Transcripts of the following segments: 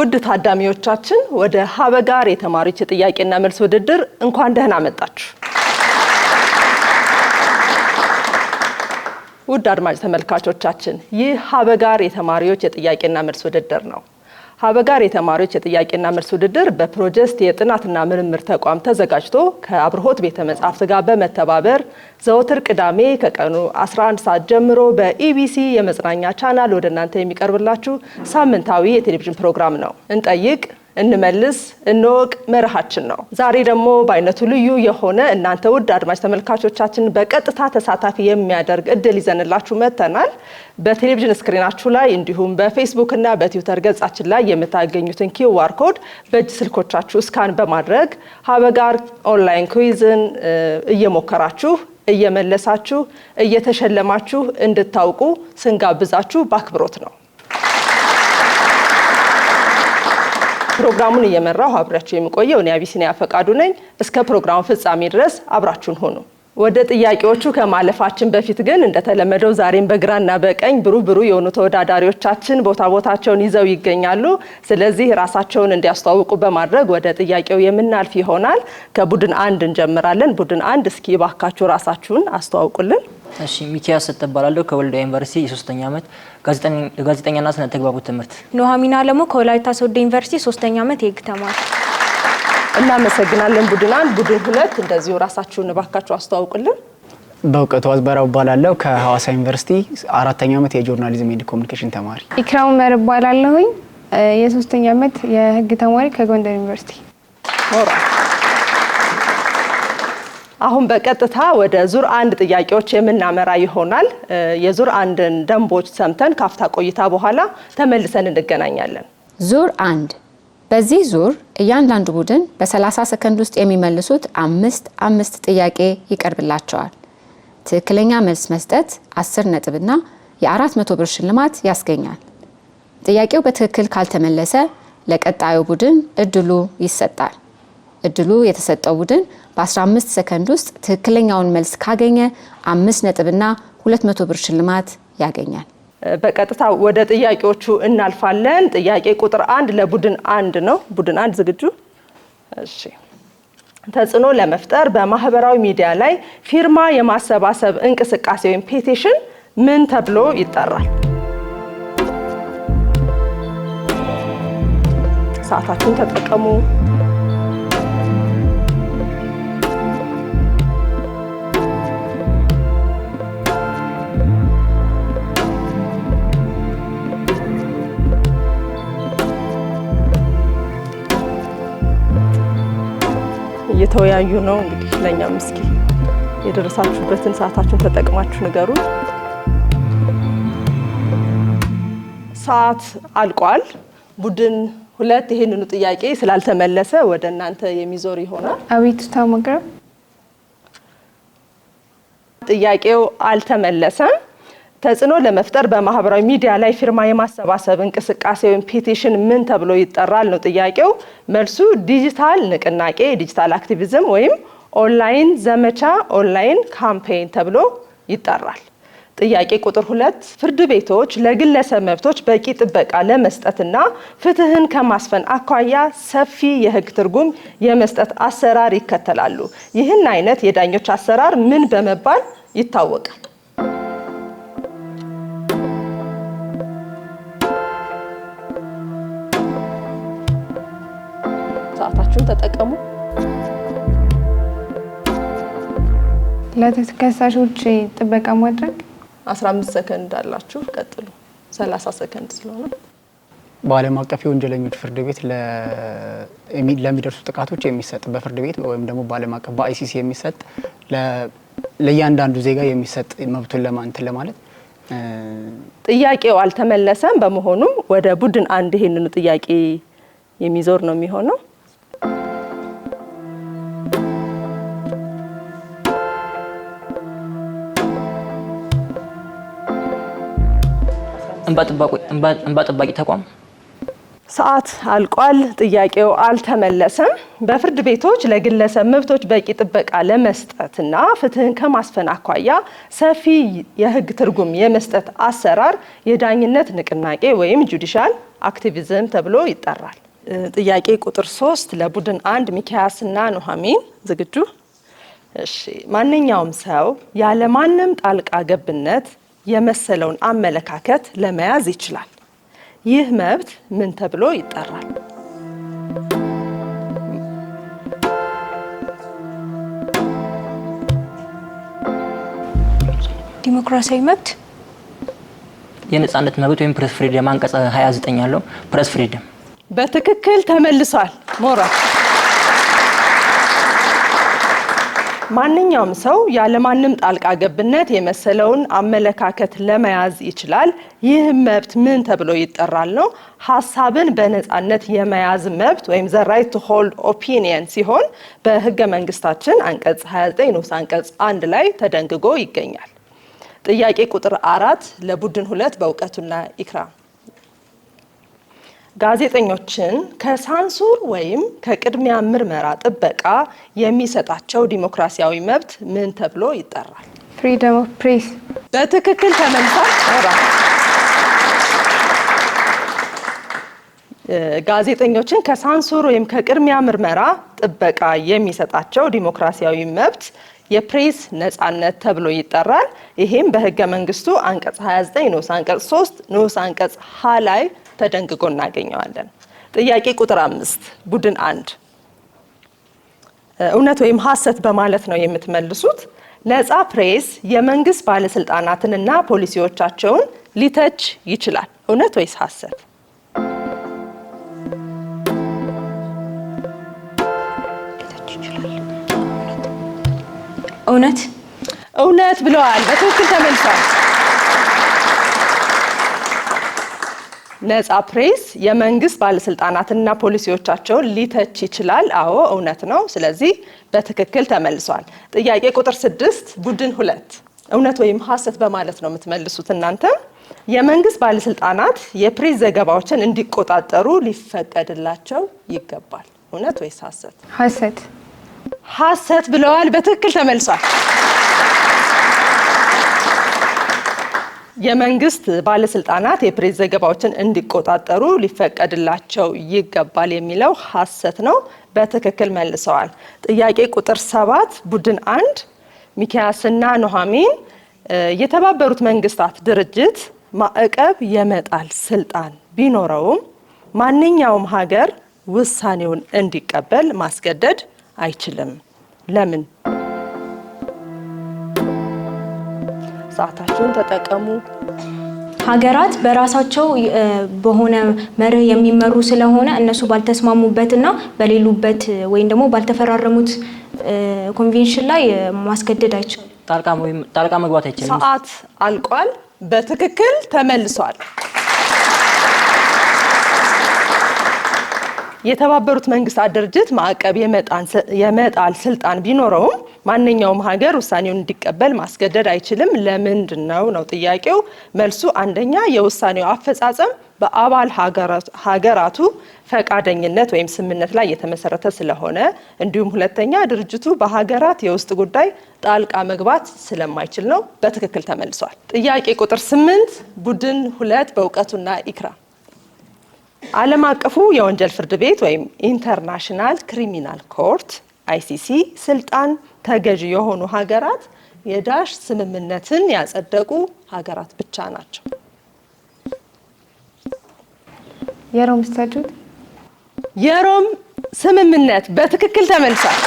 ውድ ታዳሚዎቻችን ወደ ሀበጋር የተማሪዎች የጥያቄና መልስ ውድድር እንኳን ደህና መጣችሁ። ውድ አድማጭ ተመልካቾቻችን ይህ ሀበጋር የተማሪዎች የጥያቄና መልስ ውድድር ነው። ሀበጋር የተማሪዎች የጥያቄና መልስ ውድድር በፕሮጀክት የጥናትና ምርምር ተቋም ተዘጋጅቶ ከአብርሆት ቤተ መጻሕፍት ጋር በመተባበር ዘወትር ቅዳሜ ከቀኑ 11 ሰዓት ጀምሮ በኢቢሲ የመዝናኛ ቻናል ወደ እናንተ የሚቀርብላችሁ ሳምንታዊ የቴሌቪዥን ፕሮግራም ነው። እንጠይቅ እንመልስ እንወቅ መርሃችን ነው። ዛሬ ደግሞ በአይነቱ ልዩ የሆነ እናንተ ውድ አድማጭ ተመልካቾቻችን በቀጥታ ተሳታፊ የሚያደርግ እድል ይዘንላችሁ መጥተናል። በቴሌቪዥን ስክሪናችሁ ላይ እንዲሁም በፌስቡክ እና በትዊተር ገጻችን ላይ የምታገኙትን QR ኮድ በእጅ ስልኮቻችሁ ስካን በማድረግ ሀበጋር ኦንላይን ኩዊዝን እየሞከራችሁ እየመለሳችሁ እየተሸለማችሁ እንድታውቁ ስንጋብዛችሁ በአክብሮት ነው። ፕሮግራሙን እየመራው አብራችሁ የምቆየው እኔ አቢሲኒያ ፈቃዱ ነኝ። እስከ ፕሮግራሙ ፍጻሜ ድረስ አብራችሁን ሆኑ። ወደ ጥያቄዎቹ ከማለፋችን በፊት ግን እንደተለመደው ዛሬም በግራና በቀኝ ብሩህ የሆኑ ተወዳዳሪዎቻችን ቦታቸውን ይዘው ይገኛሉ። ስለዚህ ራሳቸውን እንዲያስተዋውቁ በማድረግ ወደ ጥያቄው የምናልፍ ይሆናል። ከቡድን 1 እንጀምራለን። ቡድን 1 እስኪ ባካችሁ ራሳችሁን አስተዋውቁልን። እሺ ሚኪያስ እተባላለሁ ከወልዲያ ዩኒቨርሲቲ የ3ኛ ዓመት ጋዜጠኛና ስነ ተግባቦት ትምህርት። ኑሃሚና ለሞ ከወላይታ ሶዶ ዩኒቨርሲቲ 3ኛ ዓመት የህግ ተማሪ። እናመሰግናለን። ቡድን 1 ቡድን 2 እንደዚሁ ራሳችሁን ባካችሁ አስተዋውቁልን። በእውቀቱ አዝበራው እባላለሁ ከሐዋሳ ዩኒቨርሲቲ 4ኛ ዓመት የጆርናሊዝም ኤንድ ኮሙኒኬሽን ተማሪ። ኢክራም መር እባላለሁኝ የ3ኛ ዓመት የህግ ተማሪ ከጎንደር ዩኒቨርሲቲ። አሁን በቀጥታ ወደ ዙር 1 ጥያቄዎች የምናመራ ይሆናል። የዙር 1ን ደንቦች ሰምተን ካፍታ ቆይታ በኋላ ተመልሰን እንገናኛለን። ዙር 1 በዚህ ዙር እያንዳንዱ ቡድን በ30 ሰከንድ ውስጥ የሚመልሱት 5 ጥያቄ ይቀርብላቸዋል። ትክክለኛ መልስ መስጠት 10 ነጥብና የ400 ብር ሽልማት ያስገኛል። ጥያቄው በትክክል ካልተመለሰ ለቀጣዩ ቡድን እድሉ ይሰጣል። እድሉ የተሰጠው ቡድን በ15 ሰከንድ ውስጥ ትክክለኛውን መልስ ካገኘ 5 ነጥብና 200 ብር ሽልማት ያገኛል። በቀጥታ ወደ ጥያቄዎቹ እናልፋለን። ጥያቄ ቁጥር 1 ለቡድን 1 ነው። ቡድን 1 ዝግጁ? እሺ። ተጽዕኖ ለመፍጠር በማህበራዊ ሚዲያ ላይ ፊርማ የማሰባሰብ እንቅስቃሴ ወይም ፔቲሽን ምን ተብሎ ይጠራል? ሰዓታችሁን ተጠቀሙ። እየተወያዩ ነው። እንግዲህ ለኛም እስኪ የደረሳችሁበትን ሰዓታችሁን ተጠቅማችሁ ንገሩ። ሰዓት አልቋል። ቡድን 2 ይሄንኑ ጥያቄ ስላልተመለሰ ወደ እናንተ የሚዞር ይሆናል። አቤቱታ ማቅረብ። ጥያቄው አልተመለሰም። ተጽዕኖ ለመፍጠር በማህበራዊ ሚዲያ ላይ ፊርማ የማሰባሰብ እንቅስቃሴ ወይም ፔቲሽን ምን ተብሎ ይጠራል ነው ጥያቄው። መልሱ ዲጂታል ንቅናቄ፣ ዲጂታል አክቲቪዝም ወይም ኦንላይን ዘመቻ፣ ኦንላይን ካምፔይን ተብሎ ይጠራል። ጥያቄ ቁጥር 2 ፍርድ ቤቶች ለግለሰብ መብቶች በቂ ጥበቃ ለመስጠትና ፍትህን ከማስፈን አኳያ ሰፊ የህግ ትርጉም የመስጠት አሰራር ይከተላሉ። ይህን አይነት የዳኞች አሰራር ምን በመባል ይታወቃል? ሰዓታችሁን ተጠቀሙ። ለተከሳሾች ጥበቃ ማድረግ 15 ሰከንድ አላችሁ። ቀጥሉ። 30 ሰከንድ ስለሆነ በዓለም አቀፍ የወንጀለኞች ፍርድ ቤት ለሚደርሱ ጥቃቶች የሚሰጥ በፍርድ ቤት ወይም ደግሞ በዓለም አቀፍ በአይሲሲ የሚሰጥ ለእያንዳንዱ ዜጋ የሚሰጥ መብቱን ለማለት ጥያቄው አልተመለሰም። በመሆኑም ወደ ቡድን 1 ይሄንን ጥያቄ የሚዞር ነው የሚሆነው። እንባ ጠባቂ ተቋም ሰዓት አልቋል። ጥያቄው አልተመለሰም። በፍርድ ቤቶች ለግለሰብ መብቶች በቂ ጥበቃ ለመስጠትና ፍትህን ከማስፈን አኳያ ሰፊ የህግ ትርጉም የመስጠት አሰራር የዳኝነት ንቅናቄ ወይም ጁዲሻል አክቲቪዝም ተብሎ ይጠራል። ጥያቄ ቁጥር 3 ለቡድን 1 ሚኪያስና ኑሐሚን ዝግጁ? እሺ። ማንኛውም ሰው ያለማንም ጣልቃ ገብነት የመሰለውን አመለካከት ለመያዝ ይችላል። ይህ መብት ምን ተብሎ ይጠራል? ዲሞክራሲያዊ መብት፣ የነጻነት መብት ወይም ፕሬስ ፍሪደም አንቀጽ 29 ያለው ፕሬስ ፍሪደም። በትክክል ተመልሷል። ሞራ ማንኛውም ሰው ያለማንም ጣልቃ ገብነት የመሰለውን አመለካከት ለመያዝ ይችላል። ይህ መብት ምን ተብሎ ይጠራል ነው? ሀሳብን በነጻነት የመያዝ መብት ወይም the right to hold opinion ሲሆን በህገ መንግስታችን አንቀጽ 29 ንዑስ አንቀጽ 1 ላይ ተደንግጎ ይገኛል። ጥያቄ ቁጥር 4 ለቡድን 2 በእውቀቱና ኢክራም ጋዜጠኞችን ከሳንሱር ወይም ከቅድሚያ ምርመራ ጥበቃ የሚሰጣቸው ዲሞክራሲያዊ መብት ምን ተብሎ ይጠራል? ፍሪደም ኦፍ ፕሬስ። በትክክል ተመልሷል። ጋዜጠኞችን ከሳንሱር ወይም ከቅድሚያ ምርመራ ጥበቃ የሚሰጣቸው ዲሞክራሲያዊ መብት የፕሬስ ነጻነት ተብሎ ይጠራል። ይሄም በህገ መንግስቱ አንቀጽ 29 ንዑስ አንቀጽ 3 ንዑስ አንቀጽ ሀ ላይ ተደንግጎ እናገኘዋለን። ጥያቄ ቁጥር 5 ቡድን 1 እውነት ወይም ሐሰት በማለት ነው የምትመልሱት። ነጻ ፕሬስ የመንግስት ባለስልጣናትንና ፖሊሲዎቻቸውን ሊተች ይችላል። እውነት ወይስ ሐሰት? እውነት። እውነት ብለዋል። በትክክል ተመልሷል። ነጻ ፕሬስ የመንግስት ባለስልጣናትና ፖሊሲዎቻቸውን ሊተች ይችላል። አዎ እውነት ነው። ስለዚህ በትክክል ተመልሷል። ጥያቄ ቁጥር 6 ቡድን 2 እውነት ወይም ሐሰት በማለት ነው የምትመልሱት እናንተ። የመንግስት ባለስልጣናት የፕሬስ ዘገባዎችን እንዲቆጣጠሩ ሊፈቀድላቸው ይገባል። እውነት ወይስ ሐሰት? ሐሰት። ሐሰት ብለዋል። በትክክል ተመልሷል። የመንግስት ባለስልጣናት የፕሬስ ዘገባዎችን እንዲቆጣጠሩ ሊፈቀድላቸው ይገባል የሚለው ሐሰት ነው። በትክክል መልሰዋል። ጥያቄ ቁጥር 7 ቡድን 1 ሚኪያስና ኑሐሚን የተባበሩት መንግስታት ድርጅት ማዕቀብ የመጣል ስልጣን ቢኖረውም ማንኛውም ሀገር ውሳኔውን እንዲቀበል ማስገደድ አይችልም። ለምን? ሰዓታችሁን ተጠቀሙ። ሀገራት በራሳቸው በሆነ መርህ የሚመሩ ስለሆነ እነሱ ባልተስማሙበትና በሌሉበት ወይም ደግሞ ባልተፈራረሙት ኮንቬንሽን ላይ ማስገደድ አይችልም። ጣልቃ መግባት አይችልም። ሰዓት አልቋል። በትክክል ተመልሷል። የተባበሩት መንግስታት ድርጅት ማዕቀብ የመጣል ስልጣን ቢኖረውም ማንኛውም ሀገር ውሳኔውን እንዲቀበል ማስገደድ አይችልም። ለምንድን ነው ጥያቄው? መልሱ አንደኛ የውሳኔው አፈጻጸም በአባል ሀገራቱ ፈቃደኝነት ወይም ስምምነት ላይ የተመሰረተ ስለሆነ፣ እንዲሁም ሁለተኛ ድርጅቱ በሀገራት የውስጥ ጉዳይ ጣልቃ መግባት ስለማይችል ነው። በትክክል ተመልሷል። ጥያቄ ቁጥር 8 ቡድን 2 በእውቀቱና ኢክራም ዓለም አቀፉ የወንጀል ፍርድ ቤት ወይም ኢንተርናሽናል ክሪሚናል ኮርት አይሲሲ ስልጣን ተገዢ የሆኑ ሀገራት የዳሽ ስምምነትን ያጸደቁ ሀገራት ብቻ ናቸው። የሮም ስታቱት። የሮም ስምምነት በትክክል ተመልሷል።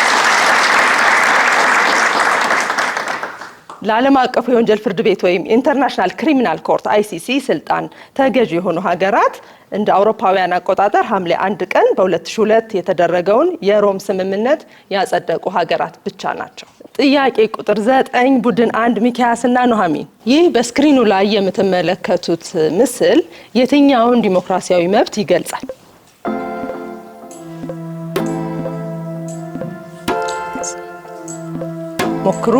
ለዓለም አቀፉ የወንጀል ፍርድ ቤት ወይም ኢንተርናሽናል ክሪሚናል ኮርት አይሲሲ ስልጣን ተገዢ የሆኑ ሀገራት እንደ አውሮፓውያን አቆጣጠር ሐምሌ 1 ቀን በ2002 የተደረገውን የሮም ስምምነት ያጸደቁ ሀገራት ብቻ ናቸው። ጥያቄ ቁጥር 9 ቡድን 1 ሚኪያስና ኑሐሚን ይህ በስክሪኑ ላይ የምትመለከቱት ምስል የትኛውን ዲሞክራሲያዊ መብት ይገልጻል? ሞክሩ።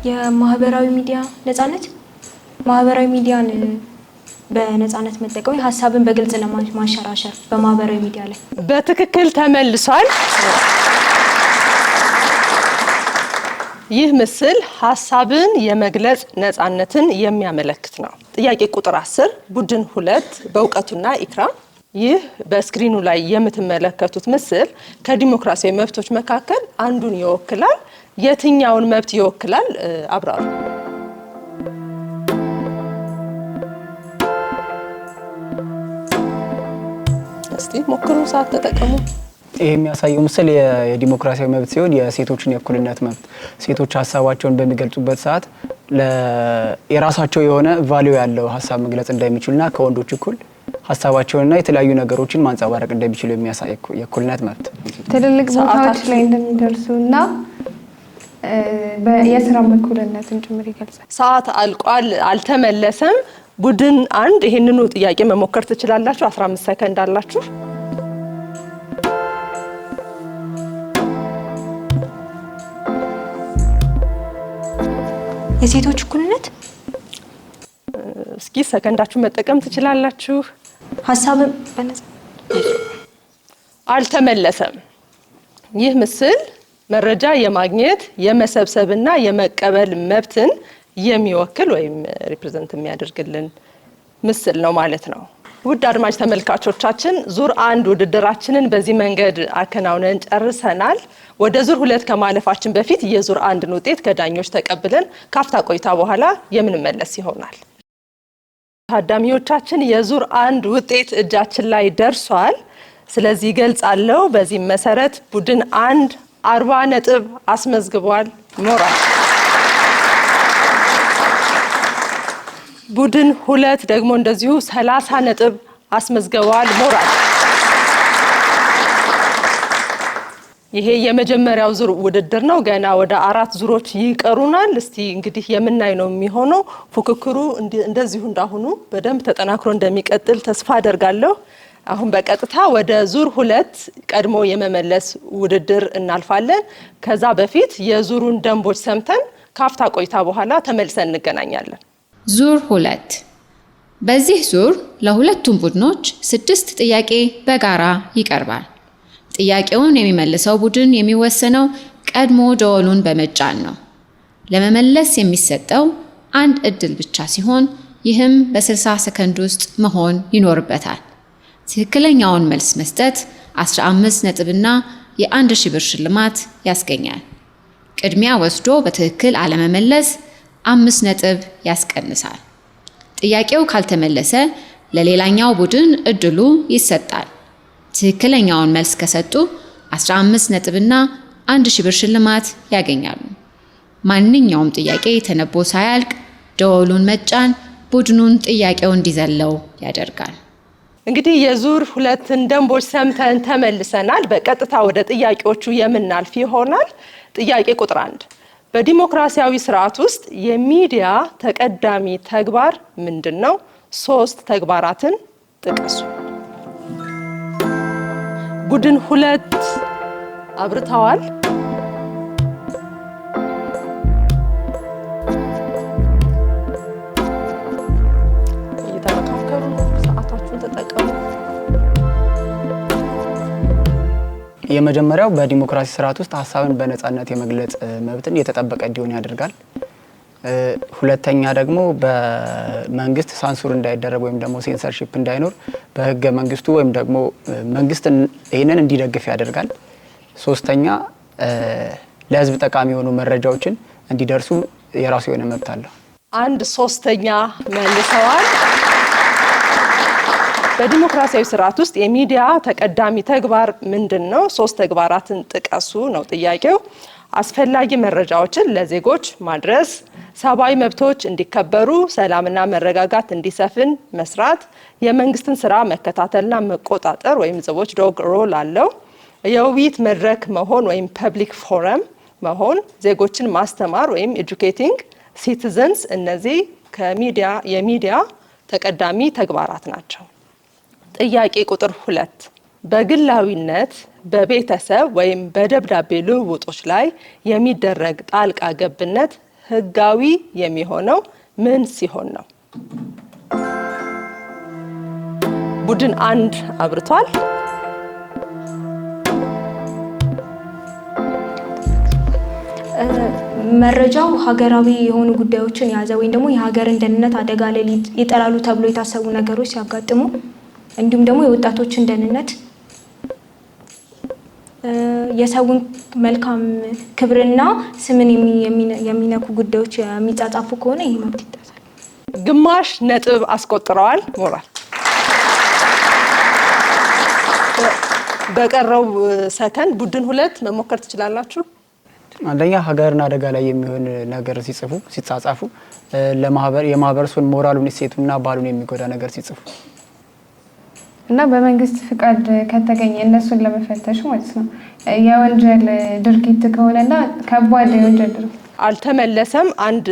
የማህበራዊ ሚዲያ ነጻነት። ማህበራዊ ሚዲያን በነፃነት መጠቀም ሀሳብን በግልጽ ለማንሸራሸር በማህበራዊ ሚዲያ ላይ። በትክክል ተመልሷል። ይህ ምስል ሀሳብን የመግለጽ ነፃነትን የሚያመለክት ነው። ጥያቄ ቁጥር 10 ቡድን 2 በእውቀቱና ኢክራም። ይህ በስክሪኑ ላይ የምትመለከቱት ምስል ከዲሞክራሲያዊ መብቶች መካከል አንዱን ይወክላል። የትኛውን መብት ይወክላል? አብራሩ። እስቲ ሞክሩ፣ ሰዓት ተጠቀሙ። ይህ የሚያሳየው ምስል የዲሞክራሲያዊ መብት ሲሆን የሴቶችን የእኩልነት መብት፣ ሴቶች ሀሳባቸውን በሚገልጹበት ሰዓት የራሳቸው የሆነ ቫልዩ ያለው ሀሳብ መግለጽ እንደሚችሉና ከወንዶች እኩል ሀሳባቸውንና የተለያዩ ነገሮችን ማንጸባረቅ እንደሚችሉ የሚያሳይ የእኩልነት መብት፣ ትልልቅ ቦታዎች ላይ እንደሚደርሱና የስራ እኩልነትን ጭምር ይገልጻል። ሰዓት አልቋል፣ አልተመለሰም። ቡድን 1 ይሄንኑ ጥያቄ መሞከር ትችላላችሁ። 15 ሰከንድ አላችሁ። የሴቶች እኩልነት እስኪ ሰከንዳችሁ መጠቀም ትችላላችሁ። ሀሳብን በነፃ አልተመለሰም። ይህ ምስል መረጃ የማግኘት የመሰብሰብና የመቀበል መብትን የሚወክል ወይም ሪፕሬዘንት የሚያደርግልን ምስል ነው ማለት ነው። ውድ አድማጭ ተመልካቾቻችን ዙር 1 ውድድራችንን በዚህ መንገድ አከናውነን ጨርሰናል። ወደ ዙር 2 ከማለፋችን በፊት የዙር 1ን ውጤት ከዳኞች ተቀብለን ካፍታ ቆይታ በኋላ የምንመለስ ይሆናል። ታዳሚዎቻችን የዙር 1 ውጤት እጃችን ላይ ደርሷል። ስለዚህ ገልጻለሁ። በዚህ መሰረት ቡድን 1 40 ነጥብ አስመዝግቧል። ሞራል ቡድን 2 ደግሞ እንደዚሁ 30 ነጥብ አስመዝግቧል። ሞራል ይሄ የመጀመሪያው ዙር ውድድር ነው። ገና ወደ 4 ዙሮች ይቀሩናል። እስቲ እንግዲህ የምናይ ነው የሚሆነው። ፉክክሩ እንደዚሁ እንዳሁኑ በደንብ ተጠናክሮ እንደሚቀጥል ተስፋ አደርጋለሁ። አሁን በቀጥታ ወደ ዙር 2 ቀድሞ የመመለስ ውድድር እናልፋለን። ከዛ በፊት የዙሩን ደንቦች ሰምተን ካፍታ ቆይታ በኋላ ተመልሰን እንገናኛለን። ዙር 2 በዚህ ዙር ለሁለቱም ቡድኖች 6 ጥያቄ በጋራ ይቀርባል። ጥያቄውን የሚመልሰው ቡድን የሚወሰነው ቀድሞ ደወሉን በመጫን ነው። ለመመለስ የሚሰጠው አንድ እድል ብቻ ሲሆን ይህም በ60 ሰከንድ ውስጥ መሆን ይኖርበታል። ትክክለኛውን መልስ መስጠት 15 ነጥብና የ1000 ብር ሽልማት ያስገኛል። ቅድሚያ ወስዶ በትክክል አለመመለስ 5 ነጥብ ያስቀንሳል። ጥያቄው ካልተመለሰ ለሌላኛው ቡድን እድሉ ይሰጣል። ትክክለኛውን መልስ ከሰጡ 15 ነጥብና 1000 ብር ሽልማት ያገኛሉ። ማንኛውም ጥያቄ ተነቦ ሳያልቅ ደወሉን መጫን ቡድኑን ጥያቄው እንዲዘለው ያደርጋል። እንግዲህ የዙር 2ን ደንቦች ሰምተን ተመልሰናል። በቀጥታ ወደ ጥያቄዎቹ የምናልፍ ይሆናል። ጥያቄ ቁጥር 1 በዲሞክራሲያዊ ስርዓት ውስጥ የሚዲያ ተቀዳሚ ተግባር ምንድነው? 3 ተግባራትን ጥቀሱ። ቡድን 2 አብርተዋል። እየተመካከሩ ሰዓታችሁን ተጠቀሙ። የመጀመሪያው በዲሞክራሲ ስርዓት ውስጥ ሀሳብን በነፃነት የመግለጽ መብትን የተጠበቀ እንዲሆን ያደርጋል። ሁለተኛ ደግሞ በመንግስት ሳንሱር እንዳይደረግ ወይም ደግሞ ሴንሰርሺፕ እንዳይኖር በህገ መንግስቱ ወይም ደግሞ መንግስት ይህንን እንዲደግፍ ያደርጋል። ሶስተኛ ለህዝብ ጠቃሚ የሆኑ መረጃዎችን እንዲደርሱ የራሱ የሆነ መብት አለው። 1/3 መልሰዋል። በዲሞክራሲያዊ ስርዓት ውስጥ የሚዲያ ተቀዳሚ ተግባር ምንድነው? 3 ተግባራትን ጥቀሱ ነው ጥያቄው። አስፈላጊ መረጃዎችን ለዜጎች ማድረስ፣ ሰብአዊ መብቶች እንዲከበሩ፣ ሰላምና መረጋጋት እንዲሰፍን መስራት፣ የመንግስትን ስራ መከታተልና መቆጣጠር ወይም ዘቦች ዶግ ሮል አለው፣ የውይይት መድረክ መሆን ወይም ፐብሊክ ፎረም መሆን፣ ዜጎችን ማስተማር ወይም ኤጁኬቲንግ ሲቲዘንስ። እነዚህ የሚዲያ ተቀዳሚ ተግባራት ናቸው። ጥያቄ ቁጥር 2 በግላዊነት በቤተሰብ ወይም በደብዳቤ ልውውጦች ላይ የሚደረግ ጣልቃ ገብነት ህጋዊ የሚሆነው ምን ሲሆን ነው? ቡድን 1 አብርቷል። መረጃው ሀገራዊ የሆኑ ጉዳዮችን የያዘ ወይም ደግሞ የሀገርን ደህንነት አደጋ ላይ ይጠላሉ ተብሎ የታሰቡ ነገሮች ሲያጋጥሙ እንዲሁም ደግሞ የወጣቶችን ደህንነት የሰውን መልካም ክብርና ስምን የሚነኩ ጉዳዮች የሚጻጻፉ ከሆነ ይህ መብት ይጣሳል። ግማሽ ነጥብ አስቆጥረዋል። ሞራል በቀረው ሰከንድ ቡድን 2 መሞከር ትችላላችሁ። አንደኛ ሀገርን አደጋ ላይ የሚሆን ነገር ሲጻጻፉ የማህበረሰቡን ሞራሉን እሴቱና ባህሉን የሚጎዳ ነገር ሲጽፉ እና በመንግስት ፍቃድ ከተገኘ እነሱን ለመፈተሽ ማለት ነው። የወንጀል ድርጊት ከሆነና ከባድ የወንጀል ድርጊት አልተመለሰም። አንድ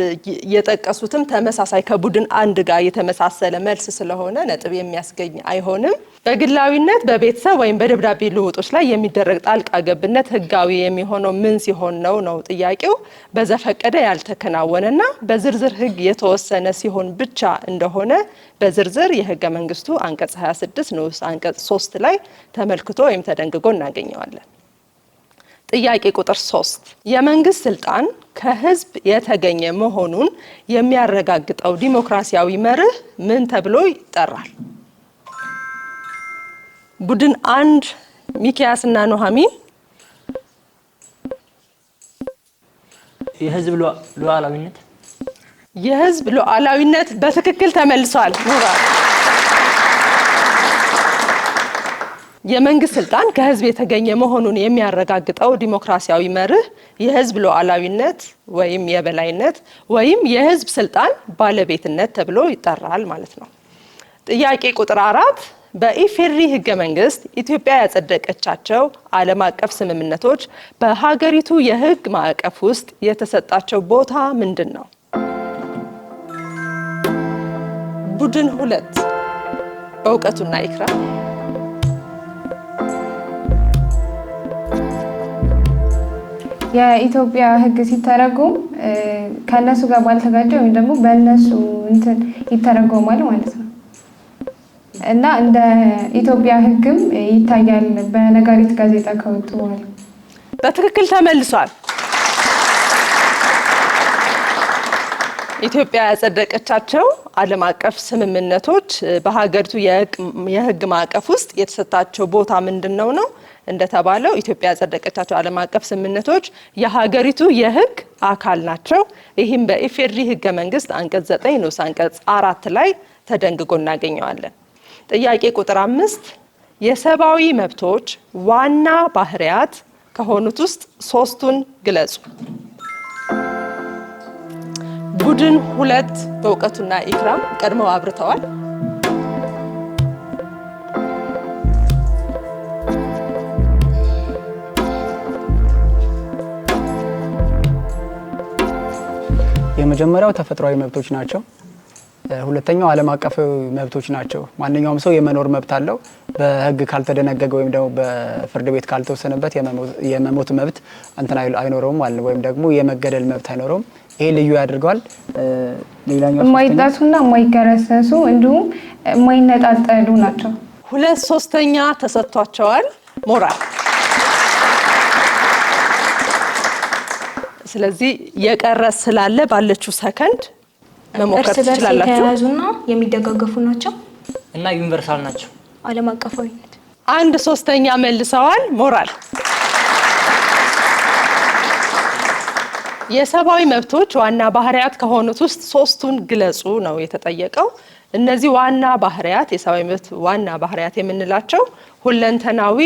የጠቀሱትም ተመሳሳይ ከቡድን 1 ጋር የተመሳሰለ መልስ ስለሆነ ነጥብ የሚያስገኝ አይሆንም። በግላዊነት በቤተሰብ ወይም በደብዳቤ ልውጦች ላይ የሚደረግ ጣልቃ ገብነት ህጋዊ የሚሆነው ምን ሲሆን ነው ጥያቄው። በዘፈቀደ ያልተከናወነና በዝርዝር ህግ የተወሰነ ሲሆን ብቻ እንደሆነ በዝርዝር የህገ መንግስቱ አንቀጽ 26 ንዑስ አንቀጽ 3 ላይ ተመልክቶ ወይም ተደንግጎ እናገኘዋለን። ጥያቄ ቁጥር 3 የመንግስት ስልጣን ከህዝብ የተገኘ መሆኑን የሚያረጋግጠው ዲሞክራሲያዊ መርህ ምን ተብሎ ይጠራል? ቡድን 1 ሚኪያስ እና ኑሐሚን። የህዝብ ሉዓላዊነት። የህዝብ ሉዓላዊነት በትክክል ተመልሷል። ኑራል የመንግስት ስልጣን ከህዝብ የተገኘ መሆኑን የሚያረጋግጠው ዲሞክራሲያዊ መርህ የህዝብ ሉዓላዊነት ወይም የበላይነት ወይም የህዝብ ስልጣን ባለቤትነት ተብሎ ይጠራል ማለት ነው። ጥያቄ ቁጥር 4 በኢፌድሪ ህገ መንግስት ኢትዮጵያ ያጸደቀቻቸው ዓለም አቀፍ ስምምነቶች በሀገሪቱ የህግ ማዕቀፍ ውስጥ የተሰጣቸው ቦታ ምንድን ነው? ቡድን 2 በእውቀቱና ኢክራም። የኢትዮጵያ ህግ ሲተረጎም ከነሱ ጋር ባልተጋጨ ወይም ደግሞ በእነሱ እንትን ይተረጎማል ማለት ነው እና እንደ ኢትዮጵያ ህግም ይታያል በነጋሪት ጋዜጣ ከወጡ በኋላ። በትክክል ተመልሷል። ኢትዮጵያ ያጸደቀቻቸው ዓለም አቀፍ ስምምነቶች በሀገሪቱ የህግ ማዕቀፍ ውስጥ የተሰጣቸው ቦታ ምንድነው ነው? እንደተባለው ኢትዮጵያ ያጸደቀቻቸው ዓለም አቀፍ ስምምነቶች የሀገሪቱ የህግ አካል ናቸው። ይህም በኢፌድሪ ህገ መንግስት አንቀጽ 9 ንዑስ አንቀጽ 4 ላይ ተደንግጎ እናገኘዋለን። ጥያቄ ቁጥር 5 የሰብአዊ መብቶች ዋና ባህሪያት ከሆኑት ውስጥ 3ቱን ግለጹ። ቡድን 2 በእውቀቱና ኢክራም ቀድመው አብርተዋል። የመጀመሪያው ተፈጥሯዊ መብቶች ናቸው። ሁለተኛው ዓለም አቀፋዊ መብቶች ናቸው። ማንኛውም ሰው የመኖር መብት አለው። በህግ ካልተደነገገ ወይም ደግሞ በፍርድ ቤት ካልተወሰነበት የመሞት መብት አይኖረውም ማለት ወይም ደግሞ የመገደል መብት አይኖረውም። ይሄ ልዩ ያደርገዋል። ሌላኛው የማይጣሱና የማይገረሰሱ እንዲሁም የማይነጣጠሉ ናቸው። 2/3 ተሰጥቷቸዋል። ሞራል ስለዚህ የቀረ ስላለ ባለችው ሰከንድ መሞከር ትችላላችሁ። የተያያዙና የሚደጋገፉ ናቸው እና ዩኒቨርሳል ናቸው። ዓለም አቀፋዊነት 1/3 መልሰዋል። ሞራል የሰብአዊ መብቶች ዋና ባህሪያት ከሆኑት ውስጥ 3ቱን ግለጹ ነው የተጠየቀው። እነዚህ ዋና ባህሪያት የሰብአዊ መብት ዋና ባህሪያት የምንላቸው ሁለንተናዊ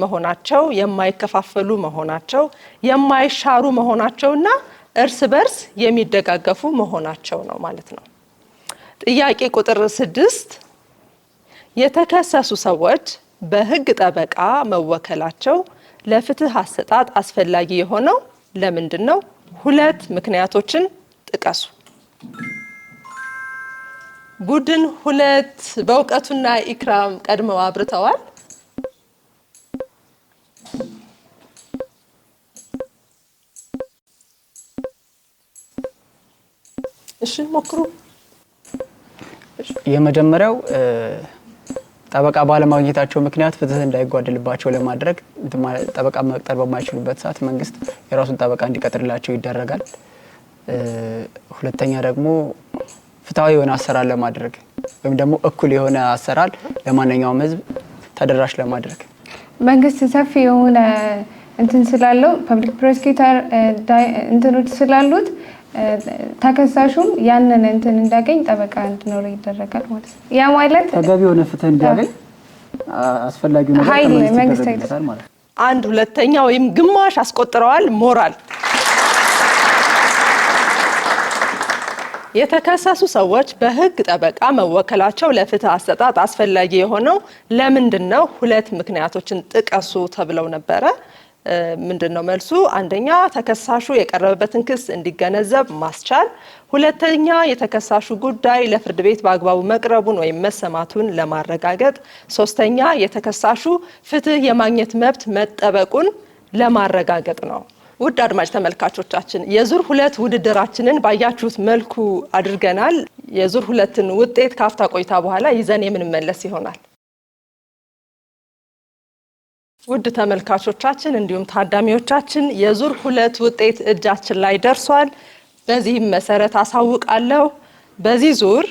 መሆናቸው፣ የማይከፋፈሉ መሆናቸው፣ የማይሻሩ መሆናቸውና እርስ በርስ የሚደጋገፉ መሆናቸው ነው ማለት ነው። ጥያቄ ቁጥር 6 የተከሰሱ ሰዎች በህግ ጠበቃ መወከላቸው ለፍትህ አሰጣጥ አስፈላጊ የሆነው ለምንድን ነው? 2 ምክንያቶችን ጥቀሱ። ቡድን 2 በእውቀቱና ኢክራም ቀድመው አብርተዋል። እሺ ሞክሩ። የመጀመሪያው ጠበቃ ባለማግኘታቸው ምክንያት ፍትህ እንዳይጓደልባቸው ለማድረግ ጠበቃ መቅጠር በማይችሉበት ሰዓት መንግስት የራሱን ጠበቃ እንዲቀጥርላቸው ይደረጋል። ሁለተኛ ደግሞ ፍትሃዊ የሆነ አሰራር ለማድረግ ወይም ደግሞ እኩል የሆነ አሰራር ለማንኛውም ህዝብ ተደራሽ ለማድረግ መንግስት ሰፊ የሆነ እንትን ስላለው ፐብሊክ ፕሮሲኪዩተር እንትኖች ስላሉት ተከሳሹም ያንን እንትን እንዳገኝ ጠበቃ እንዲኖር ይደረጋል ማለት ነው። ያ ማለት ተገቢ የሆነ ፍትህ እንዲያገኝ አስፈላጊው ነገር መንግስት ይደረጋል ማለት ነው። አንድ ሁለተኛ ወይም ግማሽ አስቆጥረዋል። ሞራል የተከሰሱ ሰዎች በህግ ጠበቃ መወከላቸው ለፍትህ አሰጣጥ አስፈላጊ የሆነው ለምንድነው? ሁለት ምክንያቶችን ጥቀሱ ተብለው ነበረ። ምንድነው መልሱ? አንደኛ ተከሳሹ የቀረበበትን ክስ እንዲገነዘብ ማስቻል፣ ሁለተኛ የተከሳሹ ጉዳይ ለፍርድ ቤት በአግባቡ መቅረቡን ወይም መሰማቱን ለማረጋገጥ፣ ሶስተኛ የተከሳሹ ፍትህ የማግኘት መብት መጠበቁን ለማረጋገጥ ነው። ውድ አድማጭ ተመልካቾቻችን የዙር 2 ውድድራችንን ባያችሁት መልኩ አድርገናል። የዙር 2ን ውጤት ካፍታ ቆይታ በኋላ ይዘን የምንመለስ ይሆናል። ውድ ተመልካቾቻችን እንዲሁም ታዳሚዎቻችን የዙር 2 ውጤት እጃችን ላይ ደርሷል። በዚህም መሰረት አሳውቃለሁ። በዚህ ዙር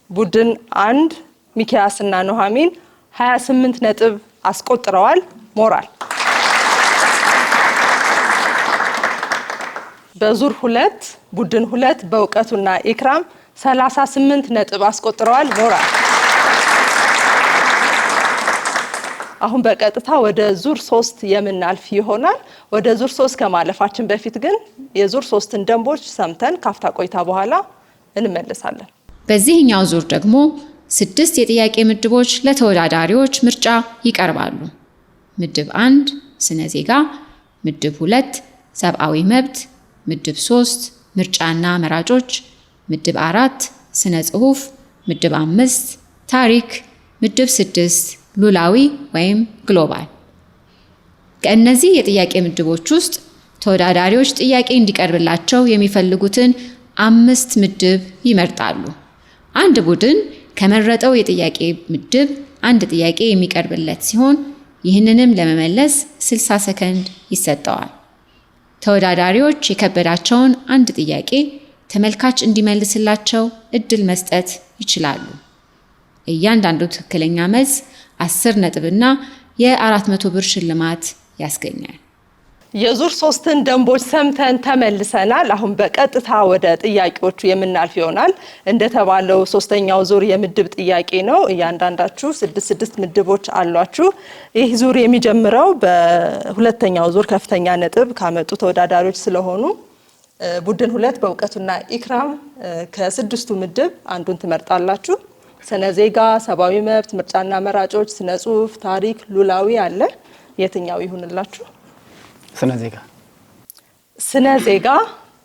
ቡድን 1 ሚኪያስና ኑሐሚን 28 ነጥብ አስቆጥረዋል። ሞራል በዙር 2 ቡድን 2 በእውቀቱና ኢክራም 38 ነጥብ አስቆጥረዋል። ሞራል አሁን በቀጥታ ወደ ዙር 3 የምናልፍ ይሆናል። ወደ ዙር 3 ከማለፋችን በፊት ግን የዙር 3ን ደንቦች ሰምተን ካፍታ ቆይታ በኋላ እንመለሳለን። በዚህኛው ዙር ደግሞ 6 የጥያቄ ምድቦች ለተወዳዳሪዎች ምርጫ ይቀርባሉ። ምድብ 1 ስነ ዜጋ፣ ምድብ 2 ሰብአዊ መብት፣ ምድብ 3 ምርጫና መራጮች፣ ምድብ 4 ስነ ጽሁፍ፣ ምድብ 5 ታሪክ፣ ምድብ 6 ሉላዊ ወይም ግሎባል። ከእነዚህ የጥያቄ ምድቦች ውስጥ ተወዳዳሪዎች ጥያቄ እንዲቀርብላቸው የሚፈልጉትን 5 ምድብ ይመርጣሉ። አንድ ቡድን ከመረጠው የጥያቄ ምድብ አንድ ጥያቄ የሚቀርብለት ሲሆን ይህንንም ለመመለስ 60 ሰከንድ ይሰጠዋል። ተወዳዳሪዎች የከበዳቸውን አንድ ጥያቄ ተመልካች እንዲመልስላቸው እድል መስጠት ይችላሉ። እያንዳንዱ ትክክለኛ መልስ 10 ነጥብና የ400 ብር ሽልማት ያስገኛል። የዙር 3ን ደንቦች ሰምተን ተመልሰናል። አሁን በቀጥታ ወደ ጥያቄዎቹ የምናልፍ ይሆናል። እንደተባለው 3ኛው ዙር የምድብ ጥያቄ ነው። እያንዳንዳችሁ 6 ምድቦች አሏችሁ። ይህ ዙር የሚጀምረው በሁለተኛው ዙር ከፍተኛ ነጥብ ካመጡ ተወዳዳሪዎች ስለሆኑ ቡድን 2 በእውቀቱና ኢክራም ከ6ቱ ምድብ አንዱን ትመርጣላችሁ። ስነ ዜጋ፣ ሰብአዊ መብት፣ ምርጫና መራጮች፣ ስነ ጽሁፍ፣ ታሪክ፣ ሉላዊ አለ። የትኛው ይሁንላችሁ? ስነ ዜጋ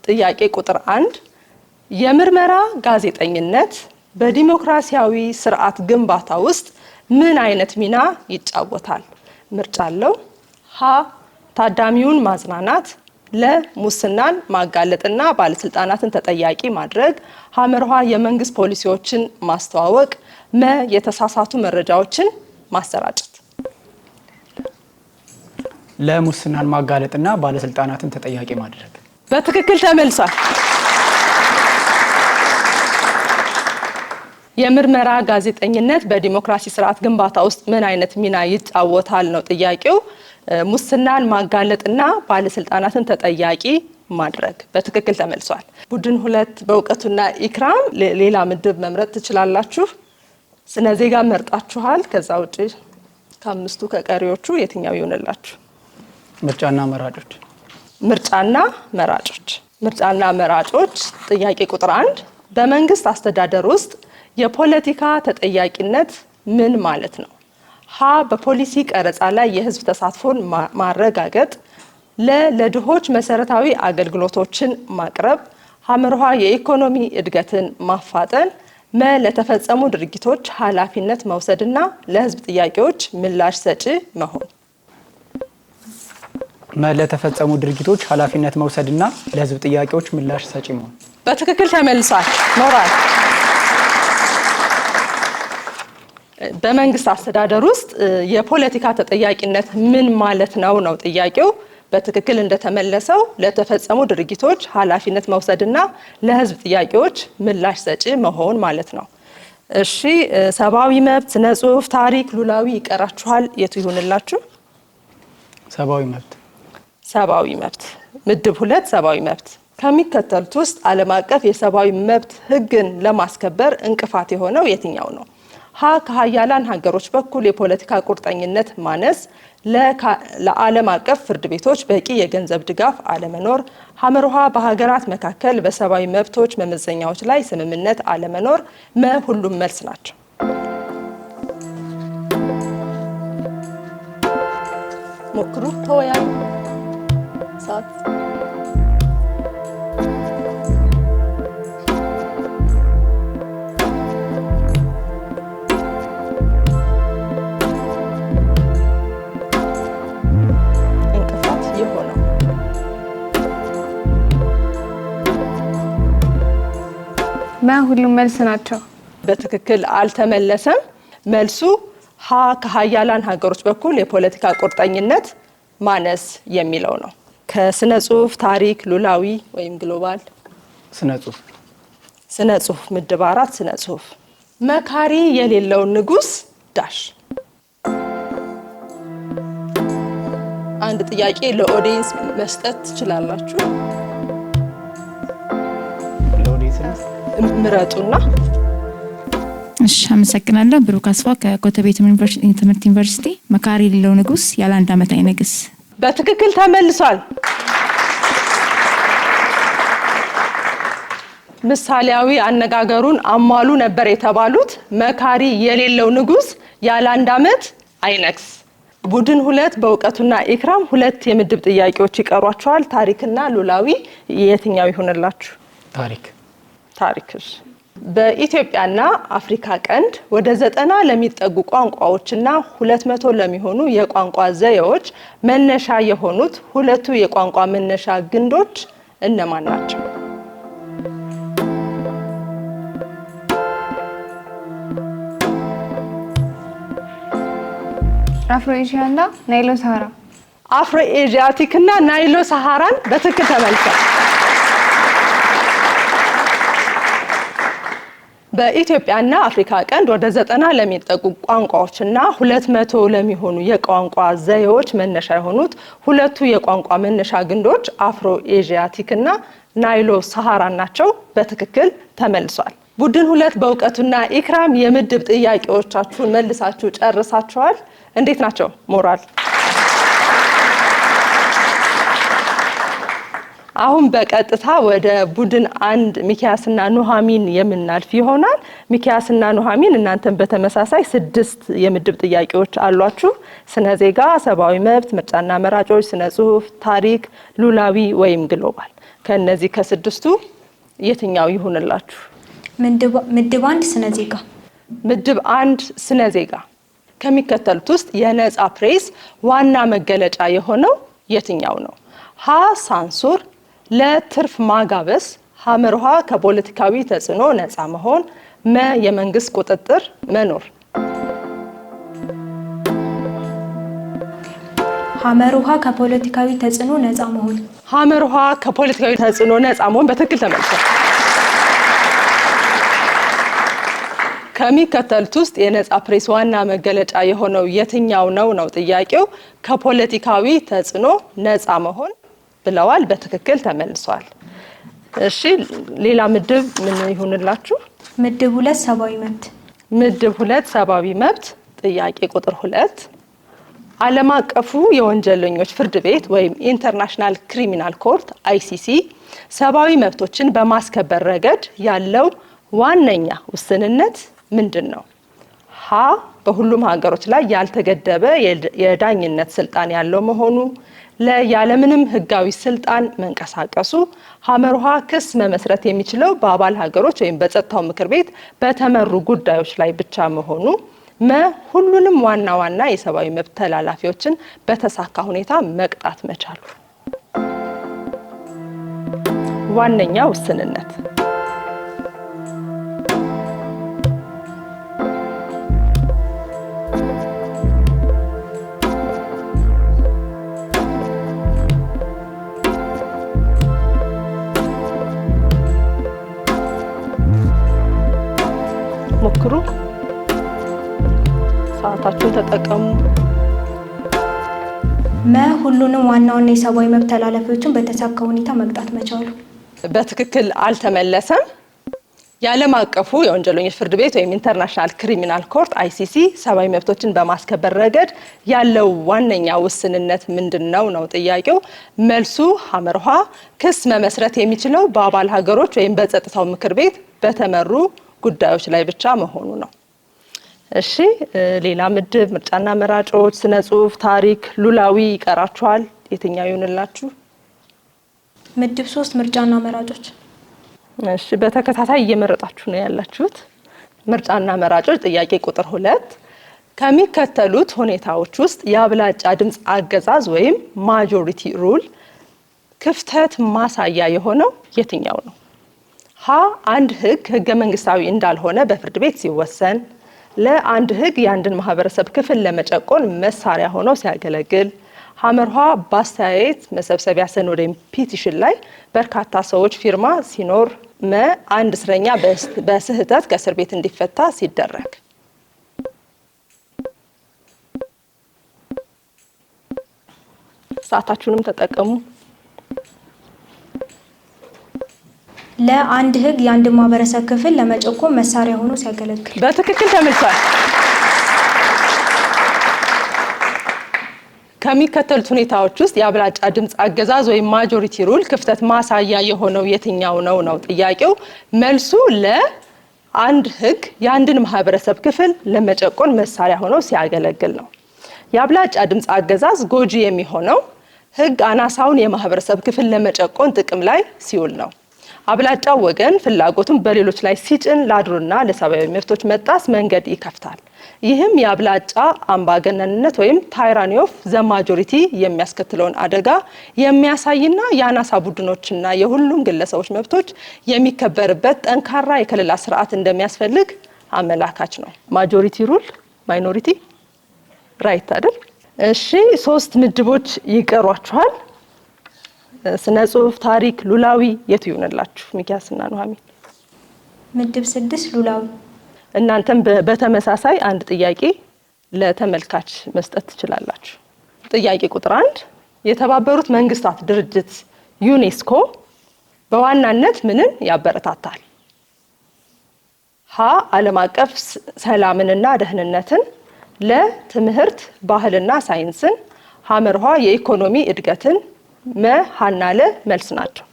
ጥያቄ ቁጥር 1 የምርመራ ጋዜጠኝነት በዲሞክራሲያዊ ስርዓት ግንባታ ውስጥ ምን አይነት ሚና ይጫወታል? ምርጫ አለው። ሀ ታዳሚውን ማዝናናት፣ ለ ሙስናን ማጋለጥና ባለስልጣናትን ተጠያቂ ማድረግ፣ ሐመርሃ የመንግስት ፖሊሲዎችን ማስተዋወቅ፣ መ የተሳሳቱ መረጃዎችን ማሰራጨት። ለሙስናን ማጋለጥና ባለስልጣናትን ተጠያቂ ማድረግ። በትክክል ተመልሷል። የምርመራ ጋዜጠኝነት በዲሞክራሲ ስርዓት ግንባታ ውስጥ ምን አይነት ሚና ይጫወታል ነው ጥያቄው። ሙስናን ማጋለጥና ባለስልጣናትን ተጠያቂ ማድረግ በትክክል ተመልሷል። ቡድን 2 በእውቀቱና ኢክራም ሌላ ምድብ መምረጥ ትችላላችሁ። ስነ ዜጋ መርጣችኋል። ከዛ ውጪ ከአምስቱ ከቀሪዎቹ የትኛው ይሆንላችሁ? ምርጫና መራጮች። ምርጫና መራጮች ጥያቄ ቁጥር 1 በመንግስት አስተዳደር ውስጥ የፖለቲካ ተጠያቂነት ምን ማለት ነው? ሀ በፖሊሲ ቀረጻ ላይ የህዝብ ተሳትፎን ማረጋገጥ፣ ለድሆች መሰረታዊ አገልግሎቶችን ማቅረብ፣ ሐመርሃ የኢኮኖሚ እድገትን ማፋጠን፣ መ ለተፈጸሙ ድርጊቶች ኃላፊነት መውሰድና ለህዝብ ጥያቄዎች ምላሽ ሰጪ መሆን። ለተፈጸሙ ድርጊቶች ኃላፊነት መውሰድና ለህዝብ ጥያቄዎች ምላሽ ሰጪ መሆን። በትክክል ተመልሷል። ሞራል በመንግስት አስተዳደር ውስጥ የፖለቲካ ተጠያቂነት ምን ማለት ነው ነው ጥያቄው። በትክክል እንደተመለሰው ለተፈጸሙ ድርጊቶች ኃላፊነት መውሰድና ለህዝብ ጥያቄዎች ምላሽ ሰጪ መሆን ማለት ነው። እሺ ሰብአዊ መብት፣ ስነ ጽሁፍ፣ ታሪክ፣ ሉላዊ ይቀራችኋል። የቱ ይሁንላችሁ? ሰብአዊ መብት። ሰብአዊ መብት ምድብ 2 ሰብአዊ መብት ከሚከተሉት ውስጥ ዓለም አቀፍ የሰብአዊ መብት ህግን ለማስከበር እንቅፋት የሆነው የትኛው ነው? ሀ ከሀያላን ሀገሮች በኩል የፖለቲካ ቁርጠኝነት ማነስ፣ ለዓለም አቀፍ ፍርድ ቤቶች በቂ የገንዘብ ድጋፍ አለመኖር፣ ሐመርሃ በሀገራት መካከል በሰብአዊ መብቶች መመዘኛዎች ላይ ስምምነት አለመኖር። ሁሉም መልስ ናቸው። ሞክሩ፣ ተወያዩ። ሰዓት ሁሉም መልስ ናቸው። በትክክል አልተመለሰም። መልሱ ሀ ከሀያላን ሀገሮች በኩል የፖለቲካ ቁርጠኝነት ማነስ የሚለው ነው። ከስነ ጽሁፍ፣ ታሪክ፣ ሉላዊ ወይም ግሎባል። ስነ ጽሁፍ። ስነ ጽሁፍ ምድብ 4 ስነ ጽሁፍ። መካሪ የሌለው ንጉስ ዳሽ። አንድ ጥያቄ ለኦዲየንስ መስጠት ትችላላችሁ። ምረጡና። እሺ አመሰግናለሁ። ብሩክ አስፋ ከኮተቤ ትምህርት ዩኒቨርሲቲ። መካሪ የሌለው ንጉስ ያለ 1 ዓመት አይነግስ። በትክክል ተመልሷል። ምሳሌያዊ አነጋገሩን አሟሉ ነበር የተባሉት መካሪ የሌለው ንጉስ ያለ 1 ዓመት አይነግስ። ቡድን 2 በእውቀቱና ኢክራም 2 የምድብ ጥያቄዎች ይቀሯቸዋል። ታሪክና ሉላዊ የትኛው ይሆንላችሁ? ታሪክ። ታሪክሽ በኢትዮጵያና አፍሪካ ቀንድ ወደ 90 ለሚጠጉ ቋንቋዎችና 200 ለሚሆኑ የቋንቋ ዘዬዎች መነሻ የሆኑት 2ቱ የቋንቋ መነሻ ግንዶች እነማን ናቸው? አፍሮ ኤዥያና ናይሎ ሳሃራ። አፍሮ ኤዥያቲክና ናይሎ ሳሃራን በትክክል ተመልሰዋል። በኢትዮጵያና አፍሪካ ቀንድ ወደ 90 ለሚጠጉ ቋንቋዎችና 200 ለሚሆኑ የቋንቋ ዘዬዎች መነሻ የሆኑት 2ቱ የቋንቋ መነሻ ግንዶች አፍሮ ኤዥያቲክና ናይሎ ሳሃራን ናቸው። በትክክል ተመልሷል። ቡድን 2 በእውቀቱና ኢክራም የምድብ ጥያቄዎቻችሁን መልሳችሁ ጨርሳችኋል። እንዴት ናቸው ሞራል? አሁን በቀጥታ ወደ ቡድን 1 ሚኪያስና ኑሃሚን የምናልፍ ይሆናል። ሚኪያስና ኑሃሚን እናንተም በተመሳሳይ 6 የምድብ ጥያቄዎች አሏችሁ። ስነ ዜጋ፣ ሰብአዊ መብት፣ ምርጫና መራጮች፣ ስነ ጽሁፍ፣ ታሪክ፣ ሉላዊ ወይም ግሎባል። ከነዚህ ከ6ቱ የትኛው ይሁንላችሁ? ምድብ 1 ስነ ዜጋ። ምድብ 1 ስነ ዜጋ ከሚከተሉት ውስጥ የነጻ ፕሬስ ዋና መገለጫ የሆነው የትኛው ነው? ሀ ሳንሱር፣ ለትርፍ ማጋበስ፣ ሐመርሃ ከፖለቲካዊ ተጽዕኖ ነጻ መሆን፣ የመንግስት ቁጥጥር መኖር። ሐመርሃ ከፖለቲካዊ ተጽዕኖ ነጻ መሆን። ሐመርሃ ከፖለቲካዊ ተጽዕኖ ነጻ መሆን በትክክል ተመልሷል። ከሚከተሉት ውስጥ የነጻ ፕሬስ ዋና መገለጫ የሆነው የትኛው ነው ነው ጥያቄው። ከፖለቲካዊ ተጽዕኖ ነጻ መሆን ብለዋል። በትክክል ተመልሷል። እሺ ሌላ ምድብ ምን ይሁንላችሁ? ምድብ 2 ሰብአዊ መብት። ምድብ 2 ሰብአዊ መብት ጥያቄ ቁጥር 2 ዓለም አቀፉ የወንጀለኞች ፍርድ ቤት ወይም ኢንተርናሽናል ክሪሚናል ኮርት አይሲሲ ሰብአዊ መብቶችን በማስከበር ረገድ ያለው ዋነኛ ውስንነት ምንድን ነው? ሀ በሁሉም ሀገሮች ላይ ያልተገደበ የዳኝነት ስልጣን ያለው መሆኑ፣ ያለምንም ህጋዊ ስልጣን መንቀሳቀሱ፣ ሐመርሃ ክስ መመስረት የሚችለው በአባል ሀገሮች ወይም በጸጥታው ምክር ቤት በተመሩ ጉዳዮች ላይ ብቻ መሆኑ፣ ሁሉንም ዋና ዋና የሰብአዊ መብት ተላላፊዎችን በተሳካ ሁኔታ መቅጣት መቻሉ። ዋነኛ ውስንነት ሞክሩ። ሰዓታችሁን ተጠቀሙ። ሁሉንም ዋና ዋና የሰብአዊ መብት ተላላፊዎችን በተሳካ ሁኔታ መቅጣት መቻሉ። በትክክል አልተመለሰም። የዓለም አቀፉ የወንጀለኞች ፍርድ ቤት ወይም ኢንተርናሽናል ክሪሚናል ኮርት አይሲሲ ሰብአዊ መብቶችን በማስከበር ረገድ ያለው ዋነኛ ውስንነት ምንድነው ነው ጥያቄው። መልሱ ሐመርሃ ክስ መመስረት የሚችለው በአባል ሀገሮች ወይም በጸጥታው ምክር ቤት በተመሩ ጉዳዮች ላይ ብቻ መሆኑ ነው። እሺ፣ ሌላ ምድብ ምርጫና መራጮች፣ ስነ ጽሁፍ፣ ታሪክ፣ ሉላዊ ይቀራችኋል። የትኛው ይሆንላችሁ? ምድብ 3 ምርጫና መራጮች። እሺ፣ በተከታታይ እየመረጣችሁ ነው ያላችሁት። ምርጫና መራጮች ጥያቄ ቁጥር 2 ከሚከተሉት ሁኔታዎች ውስጥ የአብላጫ ድምፅ አገዛዝ ወይም ማጆሪቲ ሩል ክፍተት ማሳያ የሆነው የትኛው ነው? ሀ አንድ ህገ መንግስታዊ እንዳልሆነ በፍርድ ቤት ሲወሰን፣ ለአንድ ህግ የአንድን ማህበረሰብ ክፍል ለመጨቆን መሳሪያ ሆኖ ሲያገለግል፣ ሐመርሃ በአስተያየት መሰብሰቢያ ሰነድ ወይም ፒቲሽን ላይ በርካታ ሰዎች ፊርማ ሲኖር፣ አንድ እስረኛ በስህተት ከእስር ቤት እንዲፈታ ሲደረግ። ሰዓታችሁንም ተጠቀሙ። ለአንድ ህግ የአንድ ማህበረሰብ ክፍል ለመጨቆን መሳሪያ ሆኖ ሲያገለግል። በትክክል ተመልሷል። ከሚከተሉት ሁኔታዎች ውስጥ የአብላጫ ድምፅ አገዛዝ ወይም ማጆሪቲ ሩል ክፍተት ማሳያ የሆነው የትኛው ነው ነው ጥያቄው። መልሱ ለአንድ ህግ የአንድን ማህበረሰብ ክፍል ለመጨቆን መሳሪያ ሆኖ ሲያገለግል ነው። የአብላጫ ድምፅ አገዛዝ ጎጂ የሚሆነው ህግ አናሳውን የማህበረሰብ ክፍል ለመጨቆን ጥቅም ላይ ሲውል ነው። አብላጫው ወገን ፍላጎቱን በሌሎች ላይ ሲጭን ለአድሎና ለሰብአዊ መብቶች መጣስ መንገድ ይከፍታል። ይህም የአብላጫ አምባገነንነት ወይም ታይራኒ ኦፍ ዘ ማጆሪቲ የሚያስከትለውን አደጋ የሚያሳይና የአናሳ ቡድኖችና የሁሉም ግለሰቦች መብቶች የሚከበርበት ጠንካራ የከለላ ስርዓት እንደሚያስፈልግ አመላካች ነው። ማጆሪቲ ሩል ማይኖሪቲ ራይት አይደል? እሺ፣ 3 ምድቦች ይቀሯችኋል። ስነ ጽሁፍ፣ ታሪክ፣ ሉላዊ የቱ ይሆንላችሁ? ሚኪያስና ኑሐሚን። ምድብ 6 ሉላዊ። እናንተም በተመሳሳይ አንድ ጥያቄ ለተመልካች መስጠት ትችላላችሁ። ጥያቄ ቁጥር 1 የተባበሩት መንግስታት ድርጅት ዩኔስኮ በዋናነት ምንን ያበረታታል? ሀ ዓለም አቀፍ ሰላምንና ደህንነትን፣ ለትምህርት ባህልና ሳይንስን፣ ሐመርሃ የኢኮኖሚ እድገትን፣ ሀና ለ መልስ ናቸው።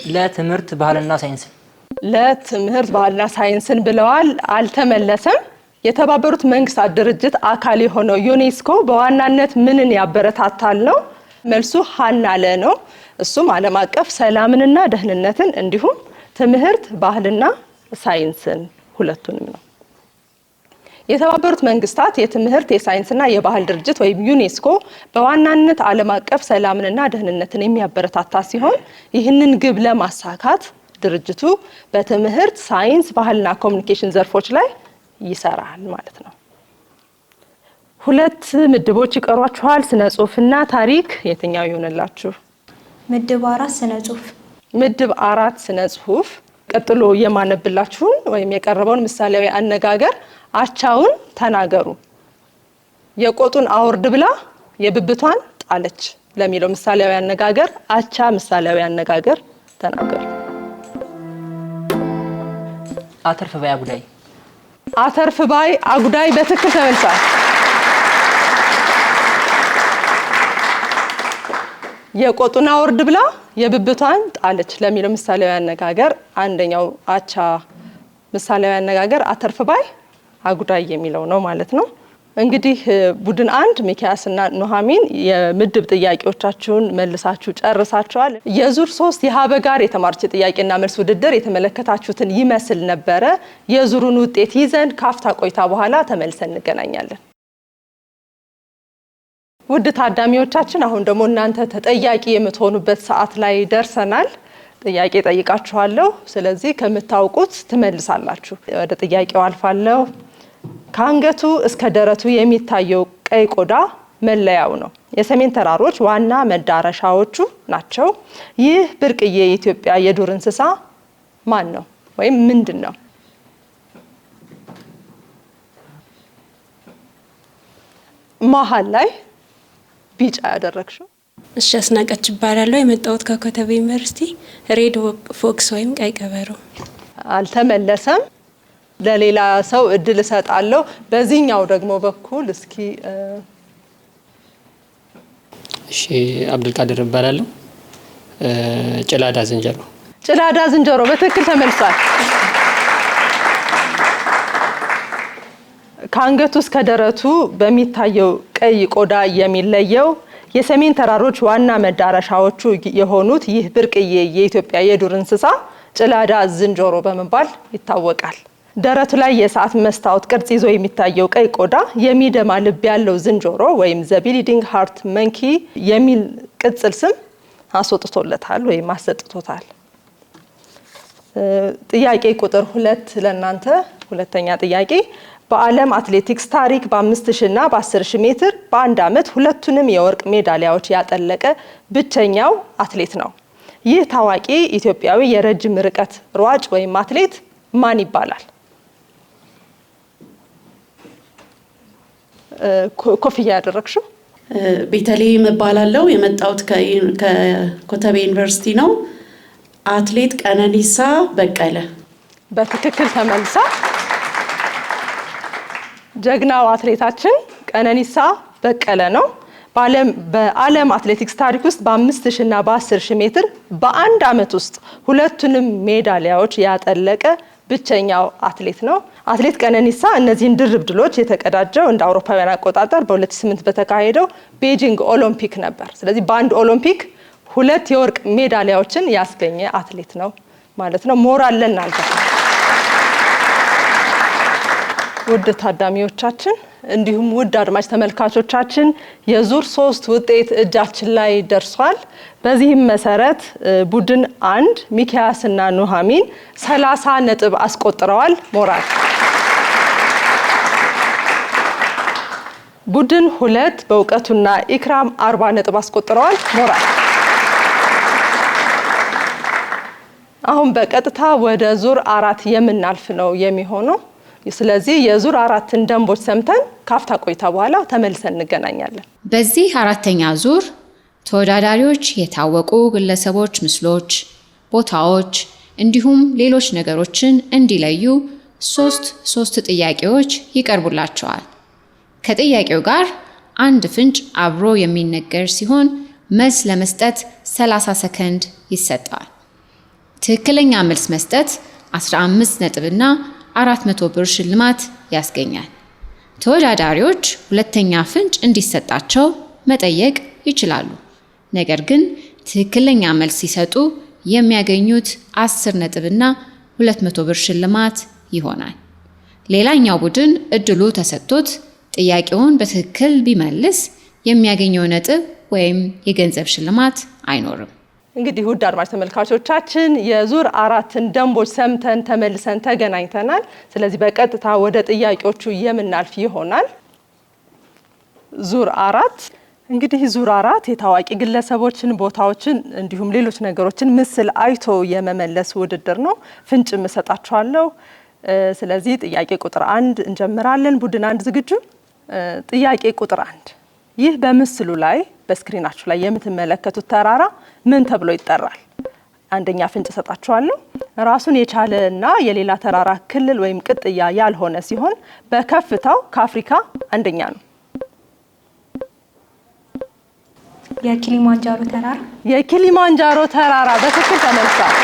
ለትምህርት ባህልና ሳይንስን። ለትምህርት ባህልና ሳይንስን ብለዋል። አልተመለሰም። የተባበሩት መንግስታት ድርጅት አካል የሆነው ዩኔስኮ በዋናነት ምንን ያበረታታል ነው? መልሱ ሀና ለ ነው። እሱም ዓለም አቀፍ ሰላምንና ደህንነትን እንዲሁም ትምህርት ባህልና ሳይንስን ሁለቱንም ነው። የተባበሩት መንግስታት የትምህርት የሳይንስና የባህል ድርጅት ወይም ዩኔስኮ በዋናነት ዓለም አቀፍ ሰላምንና ደህንነትን የሚያበረታታ ሲሆን ይህንን ግብ ለማሳካት ድርጅቱ በትምህርት፣ ሳይንስ፣ ባህልና ኮሚኒኬሽን ዘርፎች ላይ ይሰራል ማለት ነው። 2 ምድቦች ይቀሯችኋል። ስነ ጽሁፍና ታሪክ የትኛው ይሆንላችሁ? ምድብ 4 ስነ ጽሁፍ። ምድብ 4 ስነ ጽሁፍ። ቀጥሎ የማነብላችሁን ወይም የቀረበውን ምሳሌያዊ አነጋገር አቻውን ተናገሩ። የቆጡን አውርድ ብላ የብብቷን ጣለች ለሚለው ምሳሌያዊ አነጋገር አቻ ምሳሌያዊ አነጋገር ተናገሩ። አተርፍ ባይ አጉዳይ። አተርፍ ባይ አጉዳይ በትክክል ተመልሷል። የቆጡን አውርድ ብላ የብብቷን ጣለች ለሚለው ምሳሌያዊ አነጋገር አንደኛው አቻ ምሳሌያዊ አነጋገር አተርፍ ባይ አጉዳይ የሚለው ነው ማለት ነው። እንግዲህ ቡድን 1 ሚኪያስና ኑሐሚን የምድብ ጥያቄዎቻችሁን መልሳችሁ ጨርሳችኋል። የዙር 3 የሀበጋር የተማሪዎች ጥያቄና መልስ ውድድር የተመለከታችሁትን ይመስል ነበረ። የዙሩን ውጤት ይዘን ካፍታ ቆይታ በኋላ ተመልሰን እንገናኛለን። ውድ ታዳሚዎቻችን አሁን ደግሞ እናንተ ተጠያቂ የምትሆኑበት ሰዓት ላይ ደርሰናል። ጥያቄ ጠይቃችኋለሁ። ስለዚህ ከምታውቁት ትመልሳላችሁ። ወደ ጥያቄው አልፋለሁ። ከአንገቱ እስከ ደረቱ የሚታየው ቀይ ቆዳ መለያው ነው። የሰሜን ተራሮች ዋና መዳረሻዎቹ ናቸው። ይህ ብርቅዬ የኢትዮጵያ የዱር እንስሳ ማን ነው ወይም ምንድን ነው? መሀል ላይ ቢጫ ያደረግሽው። እሺ፣ አስናቀች እባላለሁ። የመጣሁት ከኮተቤ ዩኒቨርሲቲ። ሬድ ፎክስ ወይም ቀይ ቀበሮ። አልተመለሰም። ለሌላ ሰው እድል እሰጣለሁ። በዚህኛው ደግሞ በኩል እስኪ እሺ፣ አብዱልቃድር እባላለሁ። ጭላዳ ዝንጀሮ። ጭላዳ ዝንጀሮ በትክክል ተመልሷል። ከአንገቱ እስከ ደረቱ በሚታየው ቀይ ቆዳ የሚለየው የሰሜን ተራሮች ዋና መዳረሻዎቹ የሆኑት ይህ ብርቅዬ የኢትዮጵያ የዱር እንስሳ ጭላዳ ዝንጀሮ በመባል ይታወቃል። ደረቱ ላይ የሰዓት መስታወት ቅርጽ ይዞ የሚታየው ቀይ ቆዳ የሚደማ ልብ ያለው ዝንጀሮ ወይም ዘ ብሊዲንግ ሃርት መንኪ የሚል ቅጽል ስም አስወጥቶለታል ወይም አሰጥቶታል። ጥያቄ ቁጥር 2 ለእናንተ ሁለተኛ ጥያቄ። በዓለም አትሌቲክስ ታሪክ በ5000 እና በ10000 ሜትር በአንድ ዓመት ሁለቱንም የወርቅ ሜዳሊያዎች ያጠለቀ ብቸኛው አትሌት ነው። ይህ ታዋቂ ኢትዮጵያዊ የረጅም ርቀት ሯጭ ወይም አትሌት ማን ይባላል? ኮፍያ ያደረግሽው። ቤተልሔም እባላለሁ። የመጣሁት ከኮተቤ ዩኒቨርሲቲ ነው። አትሌት ቀነኒሳ በቀለ። በትክክል ተመልሳ። ጀግናው አትሌታችን ቀነኒሳ በቀለ ነው። በዓለም አትሌቲክስ ታሪክ ውስጥ በ5000 እና በ10000 ሜትር በአንድ ዓመት ውስጥ ሁለቱንም ሜዳሊያዎች ያጠለቀ ብቸኛው አትሌት ነው። አትሌት ቀነኒሳ እነዚህን ድርብ ድሎች የተቀዳጀው እንደ አውሮፓውያን አቆጣጠር በ2008 በተካሄደው ቤጂንግ ኦሎምፒክ ነበር። ስለዚህ በአንድ ኦሎምፒክ 2 የወርቅ ሜዳሊያዎችን ያስገኘ አትሌት ነው ማለት ነው። ሞራል ለእናንተ። ውድ ታዳሚዎቻችን እንዲሁም ውድ አድማጭ ተመልካቾቻችን የዙር 3 ውጤት እጃችን ላይ ደርሷል። በዚህም መሰረት ቡድን 1 ሚኪያስና ኑሃሚን 30 ነጥብ አስቆጥረዋል። ሞራል። ቡድን 2 በእውቀቱና ኢክራም 40 ነጥብ አስቆጥረዋል። ሞራል። አሁን በቀጥታ ወደ ዙር 4 የምናልፍ ነው የሚሆነው። ስለዚህ የዙር 4ን ደንቦች ሰምተን ካፍታ ቆይታ በኋላ ተመልሰን እንገናኛለን። በዚህ አራተኛ ዙር ተወዳዳሪዎች የታወቁ ግለሰቦች ምስሎች፣ ቦታዎች እንዲሁም ሌሎች ነገሮችን እንዲለዩ ሶስት ጥያቄዎች ይቀርቡላቸዋል። ከጥያቄው ጋር አንድ ፍንጭ አብሮ የሚነገር ሲሆን መልስ ለመስጠት 30 ሰከንድ ይሰጣል። ትክክለኛ መልስ መስጠት 15 ነጥብና 400 ብር ሽልማት ያስገኛል። ተወዳዳሪዎች ሁለተኛ ፍንጭ እንዲሰጣቸው መጠየቅ ይችላሉ። ነገር ግን ትክክለኛ መልስ ሲሰጡ የሚያገኙት 10 ነጥብና 200 ብር ሽልማት ይሆናል። ሌላኛው ቡድን እድሉ ተሰጥቶት ጥያቄውን በትክክል ቢመልስ የሚያገኘው ነጥብ ወይም የገንዘብ ሽልማት አይኖርም። እንግዲህ ውድ አድማጭ ተመልካቾቻችን የዙር 4ን ደንቦች ሰምተን ተመልሰን ተገናኝተናል። ስለዚህ በቀጥታ ወደ ጥያቄዎቹ የምናልፍ ይሆናል። ዙር 4 እንግዲህ ዙር 4 የታዋቂ ግለሰቦችን፣ ቦታዎችን እንዲሁም ሌሎች ነገሮችን ምስል አይቶ የመመለስ ውድድር ነው። ፍንጭ እሰጣችኋለሁ። ስለዚህ ጥያቄ ቁጥር 1 እንጀምራለን። ቡድን 1 ዝግጁ? ጥያቄ ቁጥር 1 ይህ በምስሉ ላይ በስክሪናችሁ ላይ የምትመለከቱት ተራራ ምን ተብሎ ይጠራል? አንደኛ ፍንጭ እሰጣችኋለሁ። ራሱን የቻለና የሌላ ተራራ ክልል ወይም ቅጥያ ያልሆነ ሲሆን በከፍታው ከአፍሪካ አንደኛ ነው። የኪሊማንጃሮ ተራራ። የኪሊማንጃሮ ተራራ በትክክል ተመልሷል።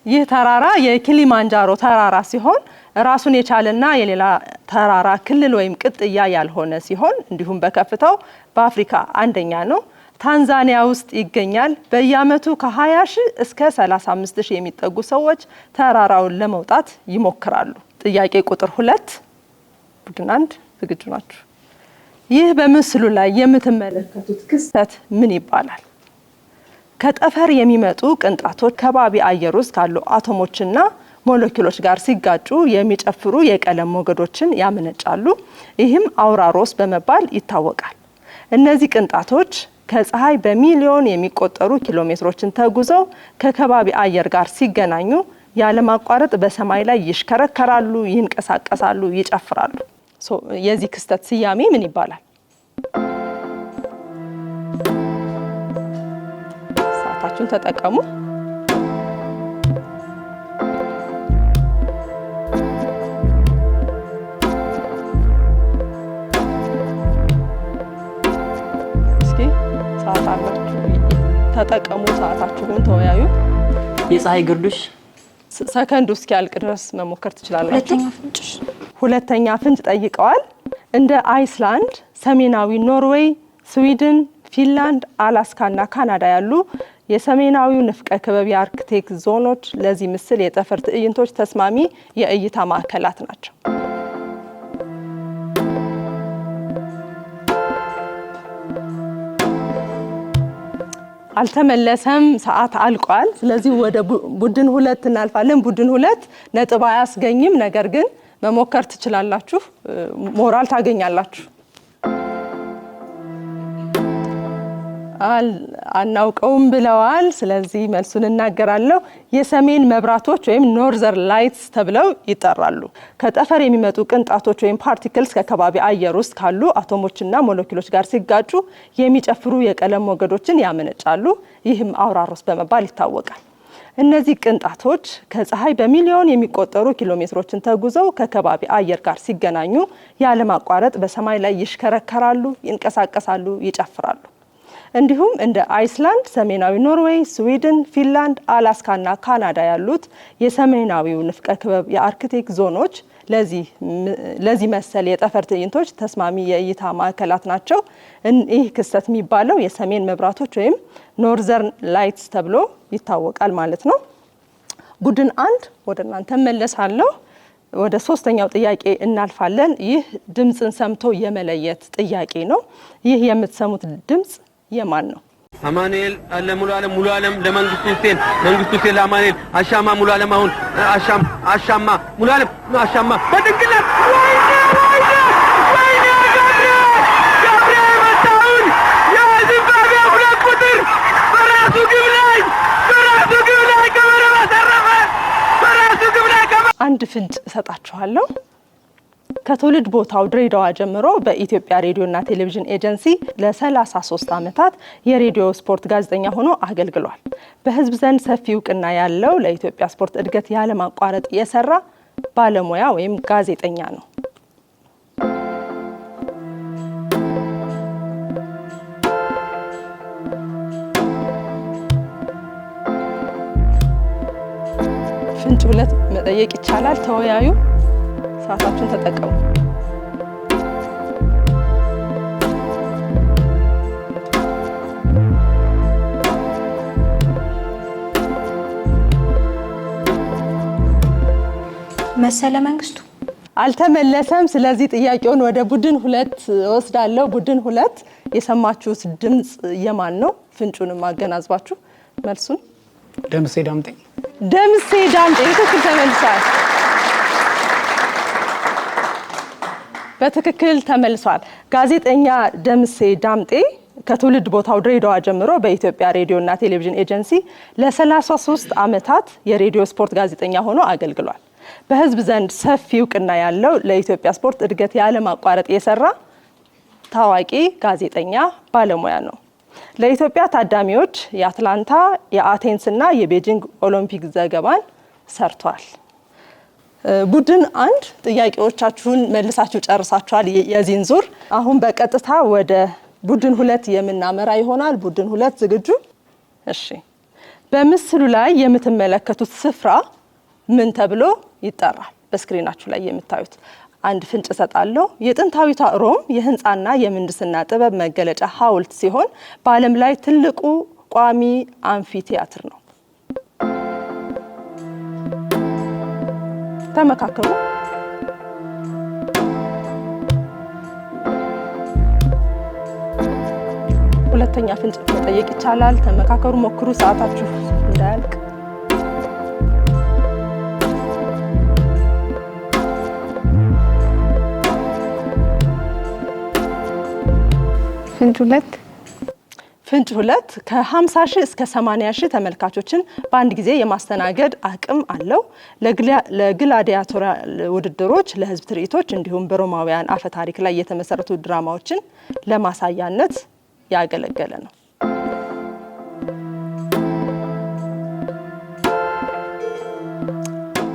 ይህ ተራራ የኪሊማንጃሮ ተራራ ሲሆን ራሱን የቻለና የሌላ ተራራ ክልል ወይም ቅጥያ ያልሆነ ሲሆን እንዲሁም በከፍታው በአፍሪካ አንደኛ ነው። ታንዛኒያ ውስጥ ይገኛል። በየዓመቱ ከ20,000 እስከ 35,000 የሚጠጉ ሰዎች ተራራውን ለመውጣት ይሞክራሉ። ጥያቄ ቁጥር 2 ቡድን 1 ዝግጁ ናችሁ? ይህ በምስሉ ላይ የምትመለከቱት ክስተት ምን ይባላል? ከጠፈር የሚመጡ ቅንጣቶች ከባቢ አየር ውስጥ ካሉ አቶሞችና ሞለኪውሎች ጋር ሲጋጩ የሚጨፍሩ የቀለም ሞገዶችን ያመነጫሉ። ይህም አውራሮስ በመባል ይታወቃል። እነዚህ ቅንጣቶች ከፀሐይ በሚሊዮን የሚቆጠሩ ኪሎ ሜትሮችን ተጉዘው ከከባቢ አየር ጋር ሲገናኙ ያለማቋረጥ በሰማይ ላይ ይሽከረከራሉ፣ ይንቀሳቀሳሉ፣ ይጨፍራሉ። የዚህ ክስተት ስያሜ ምን ይባላል? ሰዓታችሁን ተጠቀሙ። ተጠቀሙ፣ ሰዓታችሁን ተወያዩ። የፀሐይ ግርዶሽ ሰከንዱ እስኪያልቅ ድረስ መሞከር ትችላላችሁ። ሁለተኛ ፍንጭ ጠይቀዋል። እንደ አይስላንድ፣ ሰሜናዊ ኖርዌይ፣ ስዊድን፣ ፊንላንድ፣ አላስካ እና ካናዳ ያሉ የሰሜናዊው ንፍቀ ክበብ የአርክቲክ ዞኖች ለዚህ ምስል የጠፈር ትዕይንቶች ተስማሚ የእይታ ማዕከላት ናቸው። አልተመለሰም፣ ሰዓት አልቋል። ስለዚህ ወደ ቡድን 2 እናልፋለን። ቡድን 2 ነጥብ አያስገኝም፣ ነገር ግን መሞከር ትችላላችሁ፣ ሞራል ታገኛላችሁ። አናውቀውም ብለዋል። ስለዚህ መልሱን እናገራለሁ። የሰሜን መብራቶች ወይም ኖርዘር ላይትስ ተብለው ይጠራሉ። ከጠፈር የሚመጡ ቅንጣቶች ወይም ፓርቲክልስ ከከባቢ አየር ውስጥ ካሉ አቶሞችና ሞለኪውሎች ጋር ሲጋጩ የሚጨፍሩ የቀለም ሞገዶችን ያመነጫሉ። ይህም አውራሮስ በመባል ይታወቃል። እነዚህ ቅንጣቶች ከፀሐይ በሚሊዮን የሚቆጠሩ ኪሎ ሜትሮችን ተጉዘው ከከባቢ አየር ጋር ሲገናኙ ያለማቋረጥ በሰማይ ላይ ይሽከረከራሉ፣ ይንቀሳቀሳሉ፣ ይጨፍራሉ። እንዲሁም እንደ አይስላንድ፣ ሰሜናዊ ኖርዌይ፣ ስዊድን፣ ፊንላንድ፣ አላስካ እና ካናዳ ያሉት የሰሜናዊው ንፍቀ ክበብ የአርክቲክ ዞኖች ለዚህ መሰል የጠፈር ትዕይንቶች ተስማሚ የእይታ ማዕከላት ናቸው። ይህ ክስተት የሚባለው የሰሜን መብራቶች ወይም ኖርዘርን ላይትስ ተብሎ ይታወቃል ማለት ነው። ቡድን 1 ወደ እናንተ መለሳለሁ። ወደ 3ኛው ጥያቄ እናልፋለን። ይህ ድምፅን ሰምቶ የመለየት ጥያቄ ነው። ይህ የምትሰሙት ድምፅ የማን ነው? አማኑኤል አለ ሙሉ ዓለም ለመንግስቱ ሁሴን ለአማኑኤል አሻማ ሙሉ ዓለም አሁን አሻማ ሙሉ ዓለም አሻማ በድንቅላት ወይኔ ገብርኤል መታውን የዚምባብዌ 2 ቁጥር በራሱ ግብ ላይ ከበረ በተረፈ በራሱ ግብ ላይ አንድ ፍንጭ እሰጣችኋለሁ። ከትውልድ ቦታው ድሬዳዋ ጀምሮ በኢትዮጵያ ሬዲዮና ቴሌቪዥን ኤጀንሲ ለ33 ዓመታት የሬዲዮ ስፖርት ጋዜጠኛ ሆኖ አገልግሏል። በሕዝብ ዘንድ ሰፊ እውቅና ያለው ለኢትዮጵያ ስፖርት እድገት ያለማቋረጥ የሰራ ባለሙያ ወይም ጋዜጠኛ ነው። ፍንጭ 2 መጠየቅ ይቻላል። ተወያዩ። ሰዓታችሁን ተጠቀሙ። መሰለ መንግስቱ አልተመለሰም። ስለዚህ ጥያቄውን ወደ ቡድን 2 ወስዳለሁ። ቡድን 2 የሰማችሁት ድምፅ የማን ነው? ፍንጩንም አገናዝባችሁ መልሱን። ደምሴ ዳምጤ። ደምሴ ዳምጤ ትክክል ተመልሷል። በትክክል ተመልሷል። ጋዜጠኛ ደምሴ ዳምጤ ከትውልድ ቦታው ድሬዳዋ ጀምሮ በኢትዮጵያ ሬዲዮና ቴሌቪዥን ኤጀንሲ ለ33 ዓመታት የሬዲዮ ስፖርት ጋዜጠኛ ሆኖ አገልግሏል። በሕዝብ ዘንድ ሰፊ እውቅና ያለው ለኢትዮጵያ ስፖርት እድገት ያለማቋረጥ የሰራ ታዋቂ ጋዜጠኛ ባለሙያ ነው። ለኢትዮጵያ ታዳሚዎች የአትላንታ፣ የአቴንስና የቤጂንግ ኦሎምፒክ ዘገባን ሰርቷል። ቡድን 1 ጥያቄዎቻችሁን መልሳችሁ ጨርሳችኋል የዚህን ዙር። አሁን በቀጥታ ወደ ቡድን 2 የምናመራ ይሆናል። ቡድን 2 ዝግጁ? እሺ። በምስሉ ላይ የምትመለከቱት ስፍራ ምን ተብሎ ይጠራል? በስክሪናችሁ ላይ የምታዩት አንድ ፍንጭ እሰጣለሁ። የጥንታዊቷ ሮም የህንፃና የምህንድስና ጥበብ መገለጫ ሐውልት ሲሆን በዓለም ላይ ትልቁ ቋሚ አምፊቲያትር ነው። ተመካከሩ። ሁለተኛ ፍንጭ መጠየቅ ይቻላል። ተመካከሩ፣ ሞክሩ፣ ሰዓታችሁ እንዳያልቅ። ፍንጭ 2 ከ50 ሺህ እስከ 80 ሺህ ተመልካቾችን በአንድ ጊዜ የማስተናገድ አቅም አለው። ለግላዲያቶሪያል ውድድሮች፣ ለህዝብ ትርኢቶች እንዲሁም በሮማውያን አፈ ታሪክ ላይ የተመሰረቱ ድራማዎችን ለማሳያነት ያገለገለ ነው።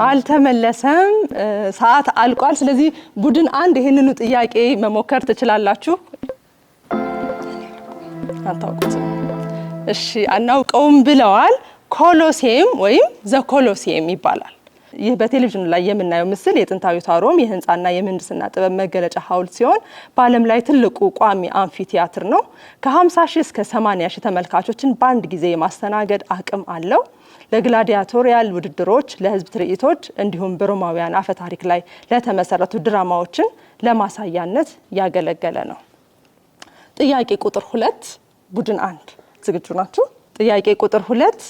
አልተመለሰም። ሰዓት አልቋል። ስለዚህ ቡድን 1 ይሄንኑ ጥያቄ መሞከር ትችላላችሁ። አታውቁትም? እሺ፣ አናውቀውም ብለዋል። ኮሎሴም ወይም ዘኮሎሴም ይባላል። ይህ በቴሌቪዥን ላይ የምናየው ምስል የጥንታዊቷ ሮም የህንፃና የምህንድስና ጥበብ መገለጫ ሐውልት ሲሆን በዓለም ላይ ትልቁ ቋሚ አምፊ ቲያትር ነው። ከ50 ሺህ እስከ 80 ሺህ ተመልካቾችን በአንድ ጊዜ የማስተናገድ አቅም አለው። ለግላዲያቶሪያል ውድድሮች፣ ለህዝብ ትርኢቶች እንዲሁም በሮማውያን አፈ ታሪክ ላይ ለተመሰረቱ ድራማዎችን ለማሳያነት ያገለገለ ነው። ጥያቄ ቁጥር 2 ቡድን 1 ዝግጁ ናችሁ? ጥያቄ ቁጥር 2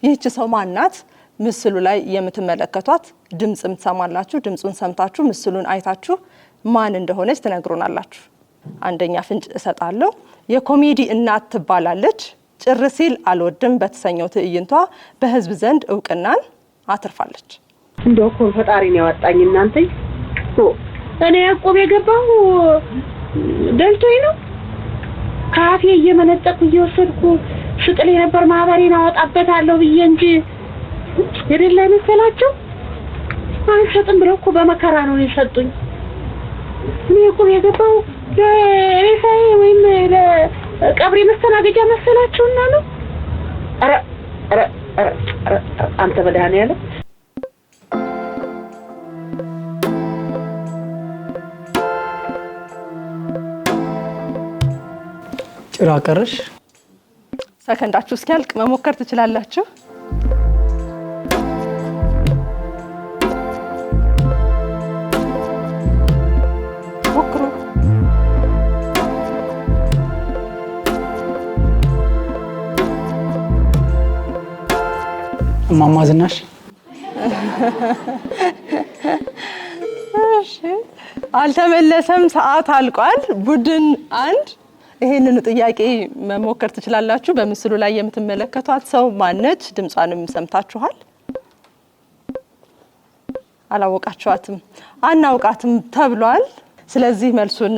ይህች ሰው ማናት? ምስሉ ላይ የምትመለከቷት ድምጽም ትሰማላችሁ። ድምጹን ሰምታችሁ ምስሉን አይታችሁ ማን እንደሆነች ትነግሩናላችሁ። አንደኛ ፍንጭ እሰጣለሁ። የኮሜዲ እናት ትባላለች። ጭር ሲል አልወድም በተሰኘው ትዕይንቷ በህዝብ ዘንድ እውቅናን አትርፋለች። እንደው እኮ ፈጣሪ ነው ያወጣኝ እናንተ። እኔ ያዕቆብ የገባው ደልቶኝ ነው። ካፌ እየመነጠቁ እየወሰድኩ ስጥል የነበር ማህበሬን አወጣበታለሁ ብዬ እንጂ የደላ መሰላቸው። አንሰጥም ብለው እኮ በመከራ ነው የሰጡኝ። እኔ ያዕቆብ የገባው ለሬሳዬ ወይም ለቀብሬ መስተናገጃ መሰላችሁና ነው። ኧረ ኧረ ኧረ አንተ መድኃኒዓለም ጭራ ቀረሽ። ሰከንዳችሁ እስኪያልቅ መሞከር ትችላላችሁ። ሞክሩ። እማማ ዝናሽ። እሺ፣ አልተመለሰም። ሰዓት አልቋል። ቡድን 1 ይሄንን ጥያቄ መሞከር ትችላላችሁ። በምስሉ ላይ የምትመለከቷት ሰው ማነች? ድምጿንም ሰምታችኋል። አላወቃችኋትም? አናውቃትም ተብሏል። ስለዚህ መልሱን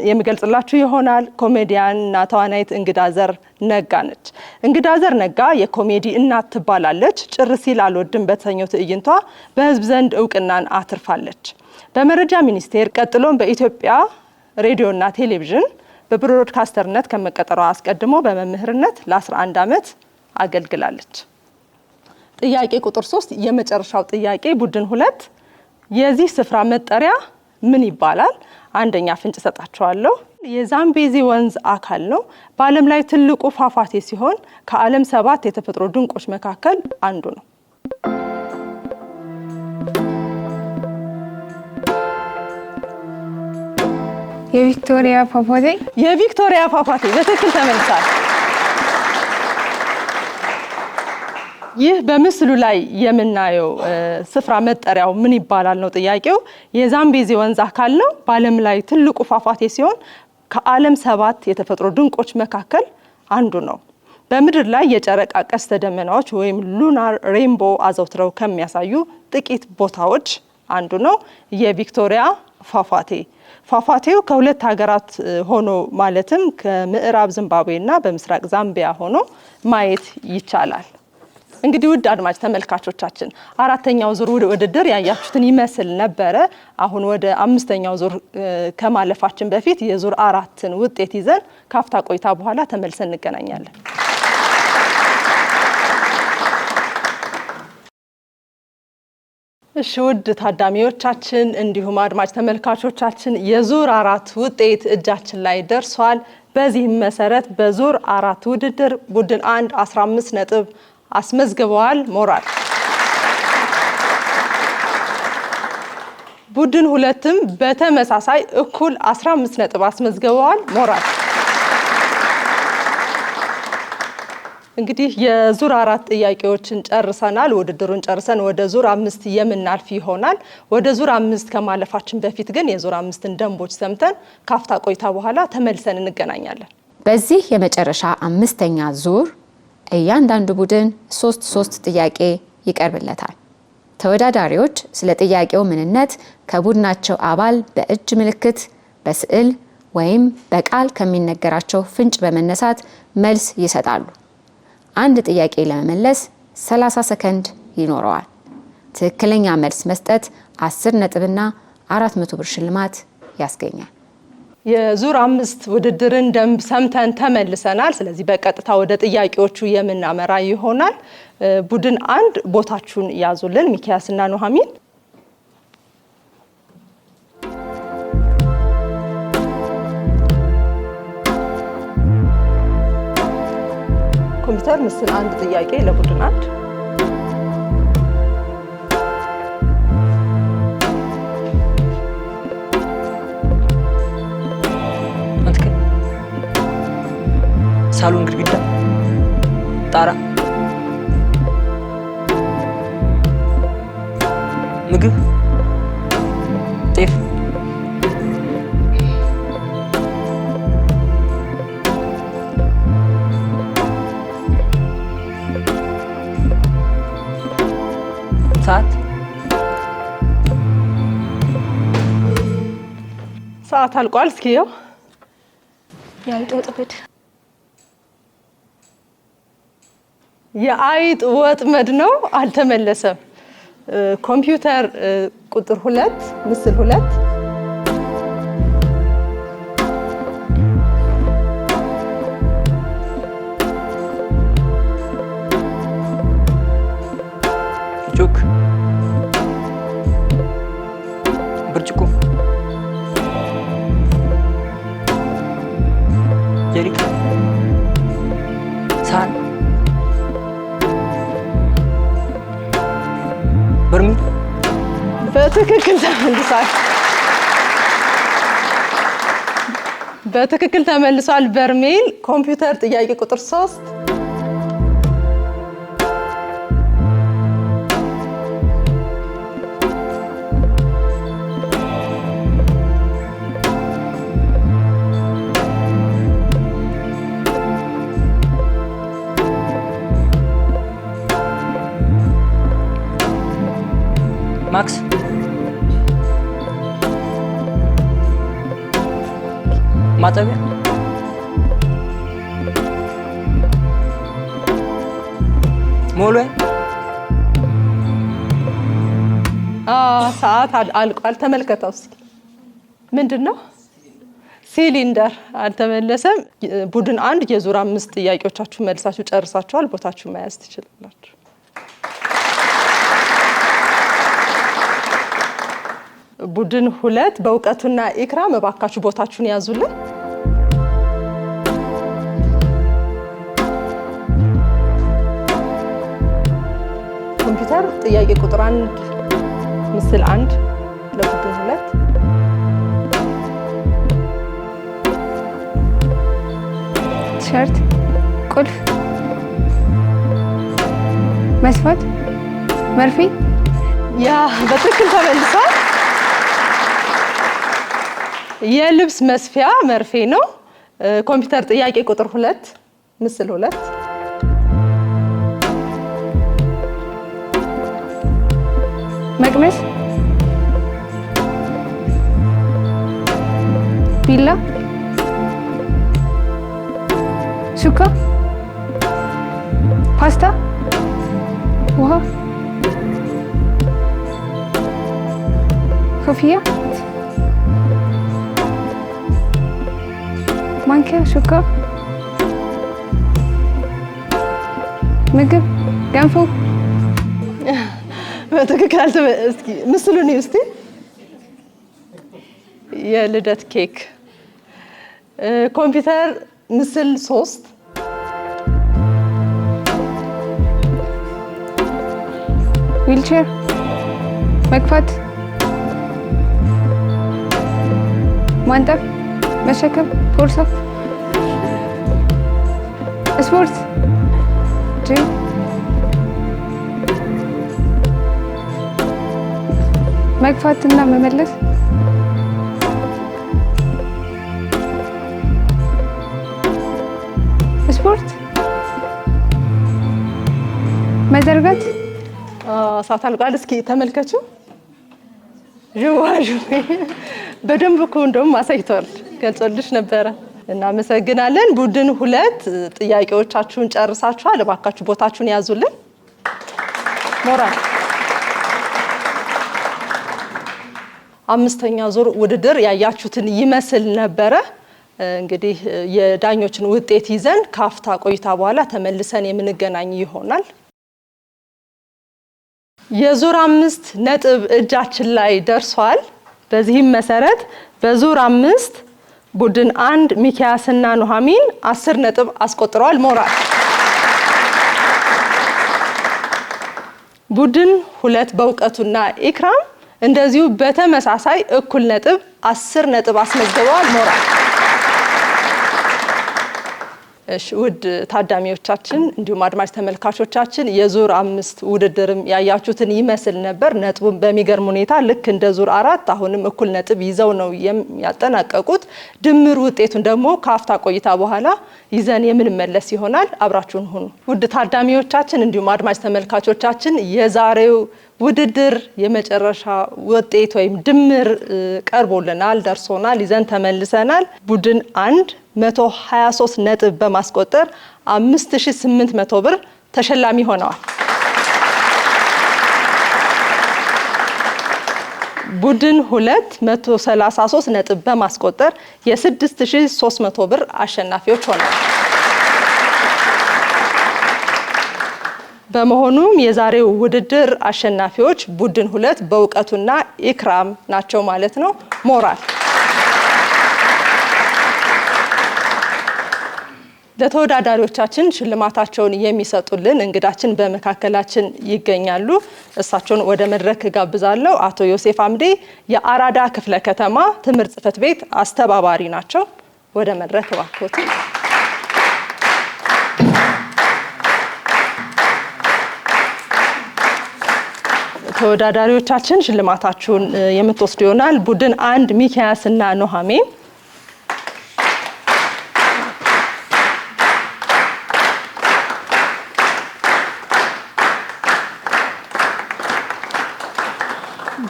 የሚገልጽላችሁ ይሆናል። ኮሜዲያንና ተዋናይት እንግዳዘር ነጋ ነች። እንግዳዘር ነጋ የኮሜዲ እናት ትባላለች። ጭር ሲል አልወድም በተሰኘው ትዕይንቷ በህዝብ ዘንድ እውቅናን አትርፋለች። በመረጃ ሚኒስቴር ቀጥሎም በኢትዮጵያ ሬዲዮና ቴሌቪዥን በብሮድካስተርነት ከመቀጠሯ አስቀድሞ በመምህርነት ለ11 ዓመት አገልግላለች። ጥያቄ ቁጥር 3 የመጨረሻው ጥያቄ ቡድን 2 የዚህ ስፍራ መጠሪያ ምን ይባላል? አንደኛ ፍንጭ ሰጣችኋለሁ። የዛምቤዚ ወንዝ አካል ነው። በዓለም ላይ ትልቁ ፏፏቴ ሲሆን ከዓለም 7 የተፈጥሮ ድንቆች መካከል አንዱ ነው። የቪክቶሪያ ፏፏቴ። የቪክቶሪያ ፏፏቴ በትክክል ተመልሷል። ይህ በምስሉ ላይ የምናየው ስፍራ መጠሪያው ምን ይባላል ነው ጥያቄው። የዛምቤዚ ወንዝ አካል ነው። በዓለም ላይ ትልቁ ፏፏቴ ሲሆን ከዓለም 7 የተፈጥሮ ድንቆች መካከል አንዱ ነው። በምድር ላይ የጨረቃ ቀስተ ደመናዎች ወይም ሉናር ሬንቦ አዘውትረው ከሚያሳዩ ጥቂት ቦታዎች አንዱ ነው የቪክቶሪያ ፏፏቴ። ፏፏቴው ከሁለት ሀገራት ሆኖ ማለትም ከምዕራብ ዚምባብዌና በምስራቅ ዛምቢያ ሆኖ ማየት ይቻላል። እንግዲህ ውድ አድማጭ ተመልካቾቻችን 4ኛው ዙር ውድድር ያያችሁትን ይመስል ነበረ። አሁን ወደ 5ኛው ዙር ከማለፋችን በፊት የዙር 4ን ውጤት ይዘን ካፍታ ቆይታ በኋላ ተመልሰን እንገናኛለን። እሺ ውድ ታዳሚዎቻችን እንዲሁም አድማጭ ተመልካቾቻችን የዙር 4 ውጤት እጃችን ላይ ደርሷል። በዚህም መሰረት በዙር 4 ውድድር ቡድን 1 15 ነጥብ አስመዝግበዋል። ሞራል ቡድን 2ም በተመሳሳይ እኩል 15 ነጥብ አስመዝግበዋል። ሞራል እንግዲህ የዙር 4 ጥያቄዎችን ጨርሰናል። ውድድሩን ጨርሰን ወደ ዙር 5 የምናልፍ ይሆናል። ወደ ዙር 5 ከማለፋችን በፊት ግን የዙር 5ን ደንቦች ሰምተን ካፍታ ቆይታ በኋላ ተመልሰን እንገናኛለን። በዚህ የመጨረሻ አምስተኛ ዙር እያንዳንዱ ቡድን 3 ጥያቄ ይቀርብለታል። ተወዳዳሪዎች ስለ ጥያቄው ምንነት ከቡድናቸው አባል በእጅ ምልክት፣ በስዕል ወይም በቃል ከሚነገራቸው ፍንጭ በመነሳት መልስ ይሰጣሉ። አንድ ጥያቄ ለመመለስ 30 ሰከንድ ይኖረዋል። ትክክለኛ መልስ መስጠት 10 ነጥብና 400 ብር ሽልማት ያስገኛል። የዙር 5 ውድድርን ደንብ ሰምተን ተመልሰናል። ስለዚህ በቀጥታ ወደ ጥያቄዎቹ የምናመራ ይሆናል። ቡድን 1 ቦታችሁን ያዙልን። ሚኪያስና ኑሐሚን። ኮምፒውተር ምስል 1 ጥያቄ ለቡድን 1። ሳሎን ግድግዳ፣ ጣራ፣ ምግብ፣ ጤፍ፣ ሰዓት አልቋል። እስኪ ያው የአይጥ ወጥመድ የአይጥ ወጥመድ ነው። አልተመለሰም። ኮምፒውተር ቁጥር 2 ምስል 2 ጆክ፣ ብርጭቆ፣ ጀሪካ፣ ሳህን፣ በርሜል። በትክክል ተመልሷል። በትክክል ተመልሷል። በርሜል። ኮምፒውተር ጥያቄ ቁጥር 3 ማክስ፣ ማጠቢያ፣ ሞልዌያ። ሰዓት አልቋል። ተመልከተው እስኪ ምንድን ነው? ሲሊንደር። አልተመለሰም። ቡድን 1 የዙር 5 ጥያቄዎቻችሁ መልሳችሁ ጨርሳችኋል። ቦታችሁ መያዝ ትችላላችሁ። ቡድን 2 በእውቀቱና ኢክራም እባካችሁ ቦታችሁን ያዙልን። ኮምፒውተር ጥያቄ ቁጥር 1 ምስል 1 ለቡድን 2 ቲሸርት፣ ቁልፍ፣ መስፋት፣ መርፌ። ያ በትክክል ተመልሷል። የልብስ መስፊያ መርፌ ነው። ኮምፒውተር ጥያቄ ቁጥር 2 ምስል 2 መቅመስ፣ ቢላ፣ ሹካ፣ ፓስታ፣ ውሃ፣ ኮፍያ፣ ማንኪያ፣ ሹካ፣ ምግብ፣ ገንፎ። በትክክል እስኪ ምስሉን እስቲ። የልደት ኬክ። ኮምፒውተር ምስል 3 ዊልቸር፣ መግፋት፣ ማንጠፍ፣ መሸከም፣ ቦርሳ፣ ስፖርት፣ ጂም፣ መግፋትና መመለስ፣ ትራንስፖርት መዘርጋት ሰዓት አልቋል። እስኪ ተመልከቱ። ዥዋዥ በደንብ እኮ እንደውም አሳይቷል፣ ገልጾልሽ ነበረ። እናመሰግናለን። ቡድን 2 ጥያቄዎቻችሁን ጨርሳችኋል። እባካችሁ ቦታችሁን ያዙልን። ሞራል አምስተኛ ዙር ውድድር ያያችሁትን ይመስል ነበረ። እንግዲህ የዳኞችን ውጤት ይዘን ካፍታ ቆይታ በኋላ ተመልሰን የምንገናኝ ይሆናል። የዙር 5 ነጥብ እጃችን ላይ ደርሷል። በዚህም መሰረት በዙር 5 ቡድን 1 ሚኪያስና ኑሐሚን 10 ነጥብ አስቆጥረዋል። ሞራል ቡድን 2 በእውቀቱና ኢክራም እንደዚሁ በተመሳሳይ እኩል ነጥብ 10 ነጥብ አስመዝግበዋል። ሞራል እሺ ውድ ታዳሚዎቻችን እንዲሁም አድማጭ ተመልካቾቻችን የዙር 5 ውድድርም ያያችሁትን ይመስል ነበር። ነጥቡን በሚገርም ሁኔታ ልክ እንደ ዙር 4 አሁንም እኩል ነጥብ ይዘው ነው ያጠናቀቁት። ድምር ውጤቱን ደግሞ ካፍታ ቆይታ በኋላ ይዘን የምንመለስ ይሆናል። አብራችሁን ሁኑ። ውድ ታዳሚዎቻችን እንዲሁም አድማጭ ተመልካቾቻችን የዛሬው ውድድር የመጨረሻ ውጤት ወይም ድምር ቀርቦልናል፣ ደርሶናል፣ ይዘን ተመልሰናል። ቡድን 1 123 ነጥብ በማስቆጠር 5800 ብር ተሸላሚ ሆነዋል። ቡድን 2 133 ነጥብ በማስቆጠር የ6300 ብር አሸናፊዎች ሆነዋል። በመሆኑም የዛሬው ውድድር አሸናፊዎች ቡድን 2 በእውቀቱና ኢክራም ናቸው ማለት ነው። ሞራል ለተወዳዳሪዎቻችን ሽልማታቸውን የሚሰጡልን እንግዳችን በመካከላችን ይገኛሉ። እሳቸውን ወደ መድረክ ጋብዛለሁ። አቶ ዮሴፍ አምዴ የአራዳ ክፍለ ከተማ ትምህርት ጽሕፈት ቤት አስተባባሪ ናቸው። ወደ መድረክ ባክዎት። ተወዳዳሪዎቻችን ሽልማታችሁን የምትወስዱ ይሆናል። ቡድን 1 ሚኪያስና ኑሐሚን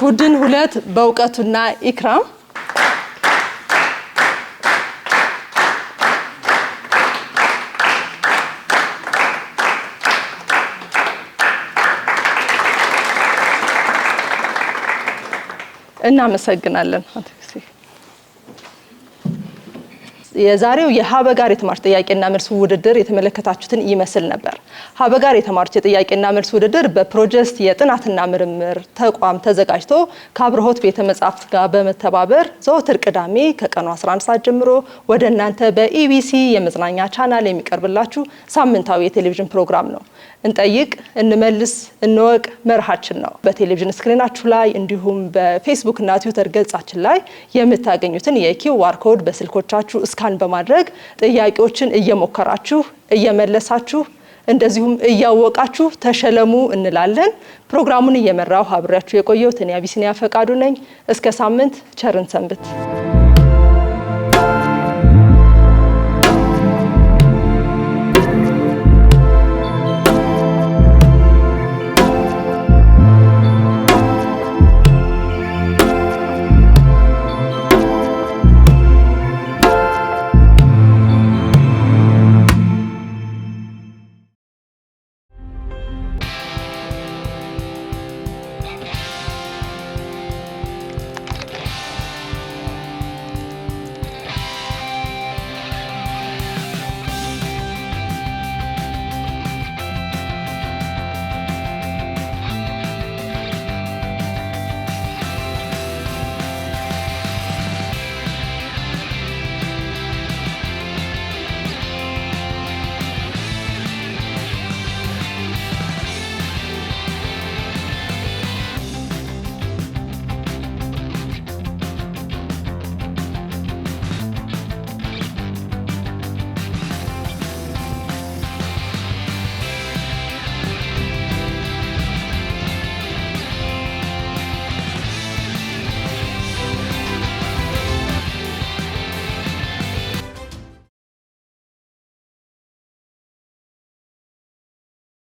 ቡድን 2 በእውቀቱና ኢክራም እናመሰግናለን። የዛሬው የሀበጋር የተማሪዎች ጥያቄና መልስ ውድድር የተመለከታችሁትን ይመስል ነበር። ሀበጋር የተማሪዎች ጥያቄና መልስ ውድድር በፕሮጀስት የጥናትና ምርምር ተቋም ተዘጋጅቶ ከአብርሆት ቤተ መጻሕፍት ጋር በመተባበር ዘወትር ቅዳሜ ከቀኑ 11 ሰዓት ጀምሮ ወደ እናንተ በኢቢሲ የመዝናኛ ቻናል የሚቀርብላችሁ ሳምንታዊ የቴሌቪዥን ፕሮግራም ነው። እንጠይቅ፣ እንመልስ፣ እንወቅ መርሃችን ነው። በቴሌቪዥን ስክሪናችሁ ላይ እንዲሁም በፌስቡክ እና ትዊተር ገጻችን ላይ የምታገኙትን የኪውአር ኮድ በስልኮቻችሁ እስካን በማድረግ ጥያቄዎችን እየሞከራችሁ እየመለሳችሁ እንደዚሁም እያወቃችሁ ተሸለሙ እንላለን። ፕሮግራሙን እየመራው አብሬያችሁ የቆየሁት እኔ አቢሲኒያ ፈቃዱ ነኝ። እስከ ሳምንት ቸርን ሰንብት።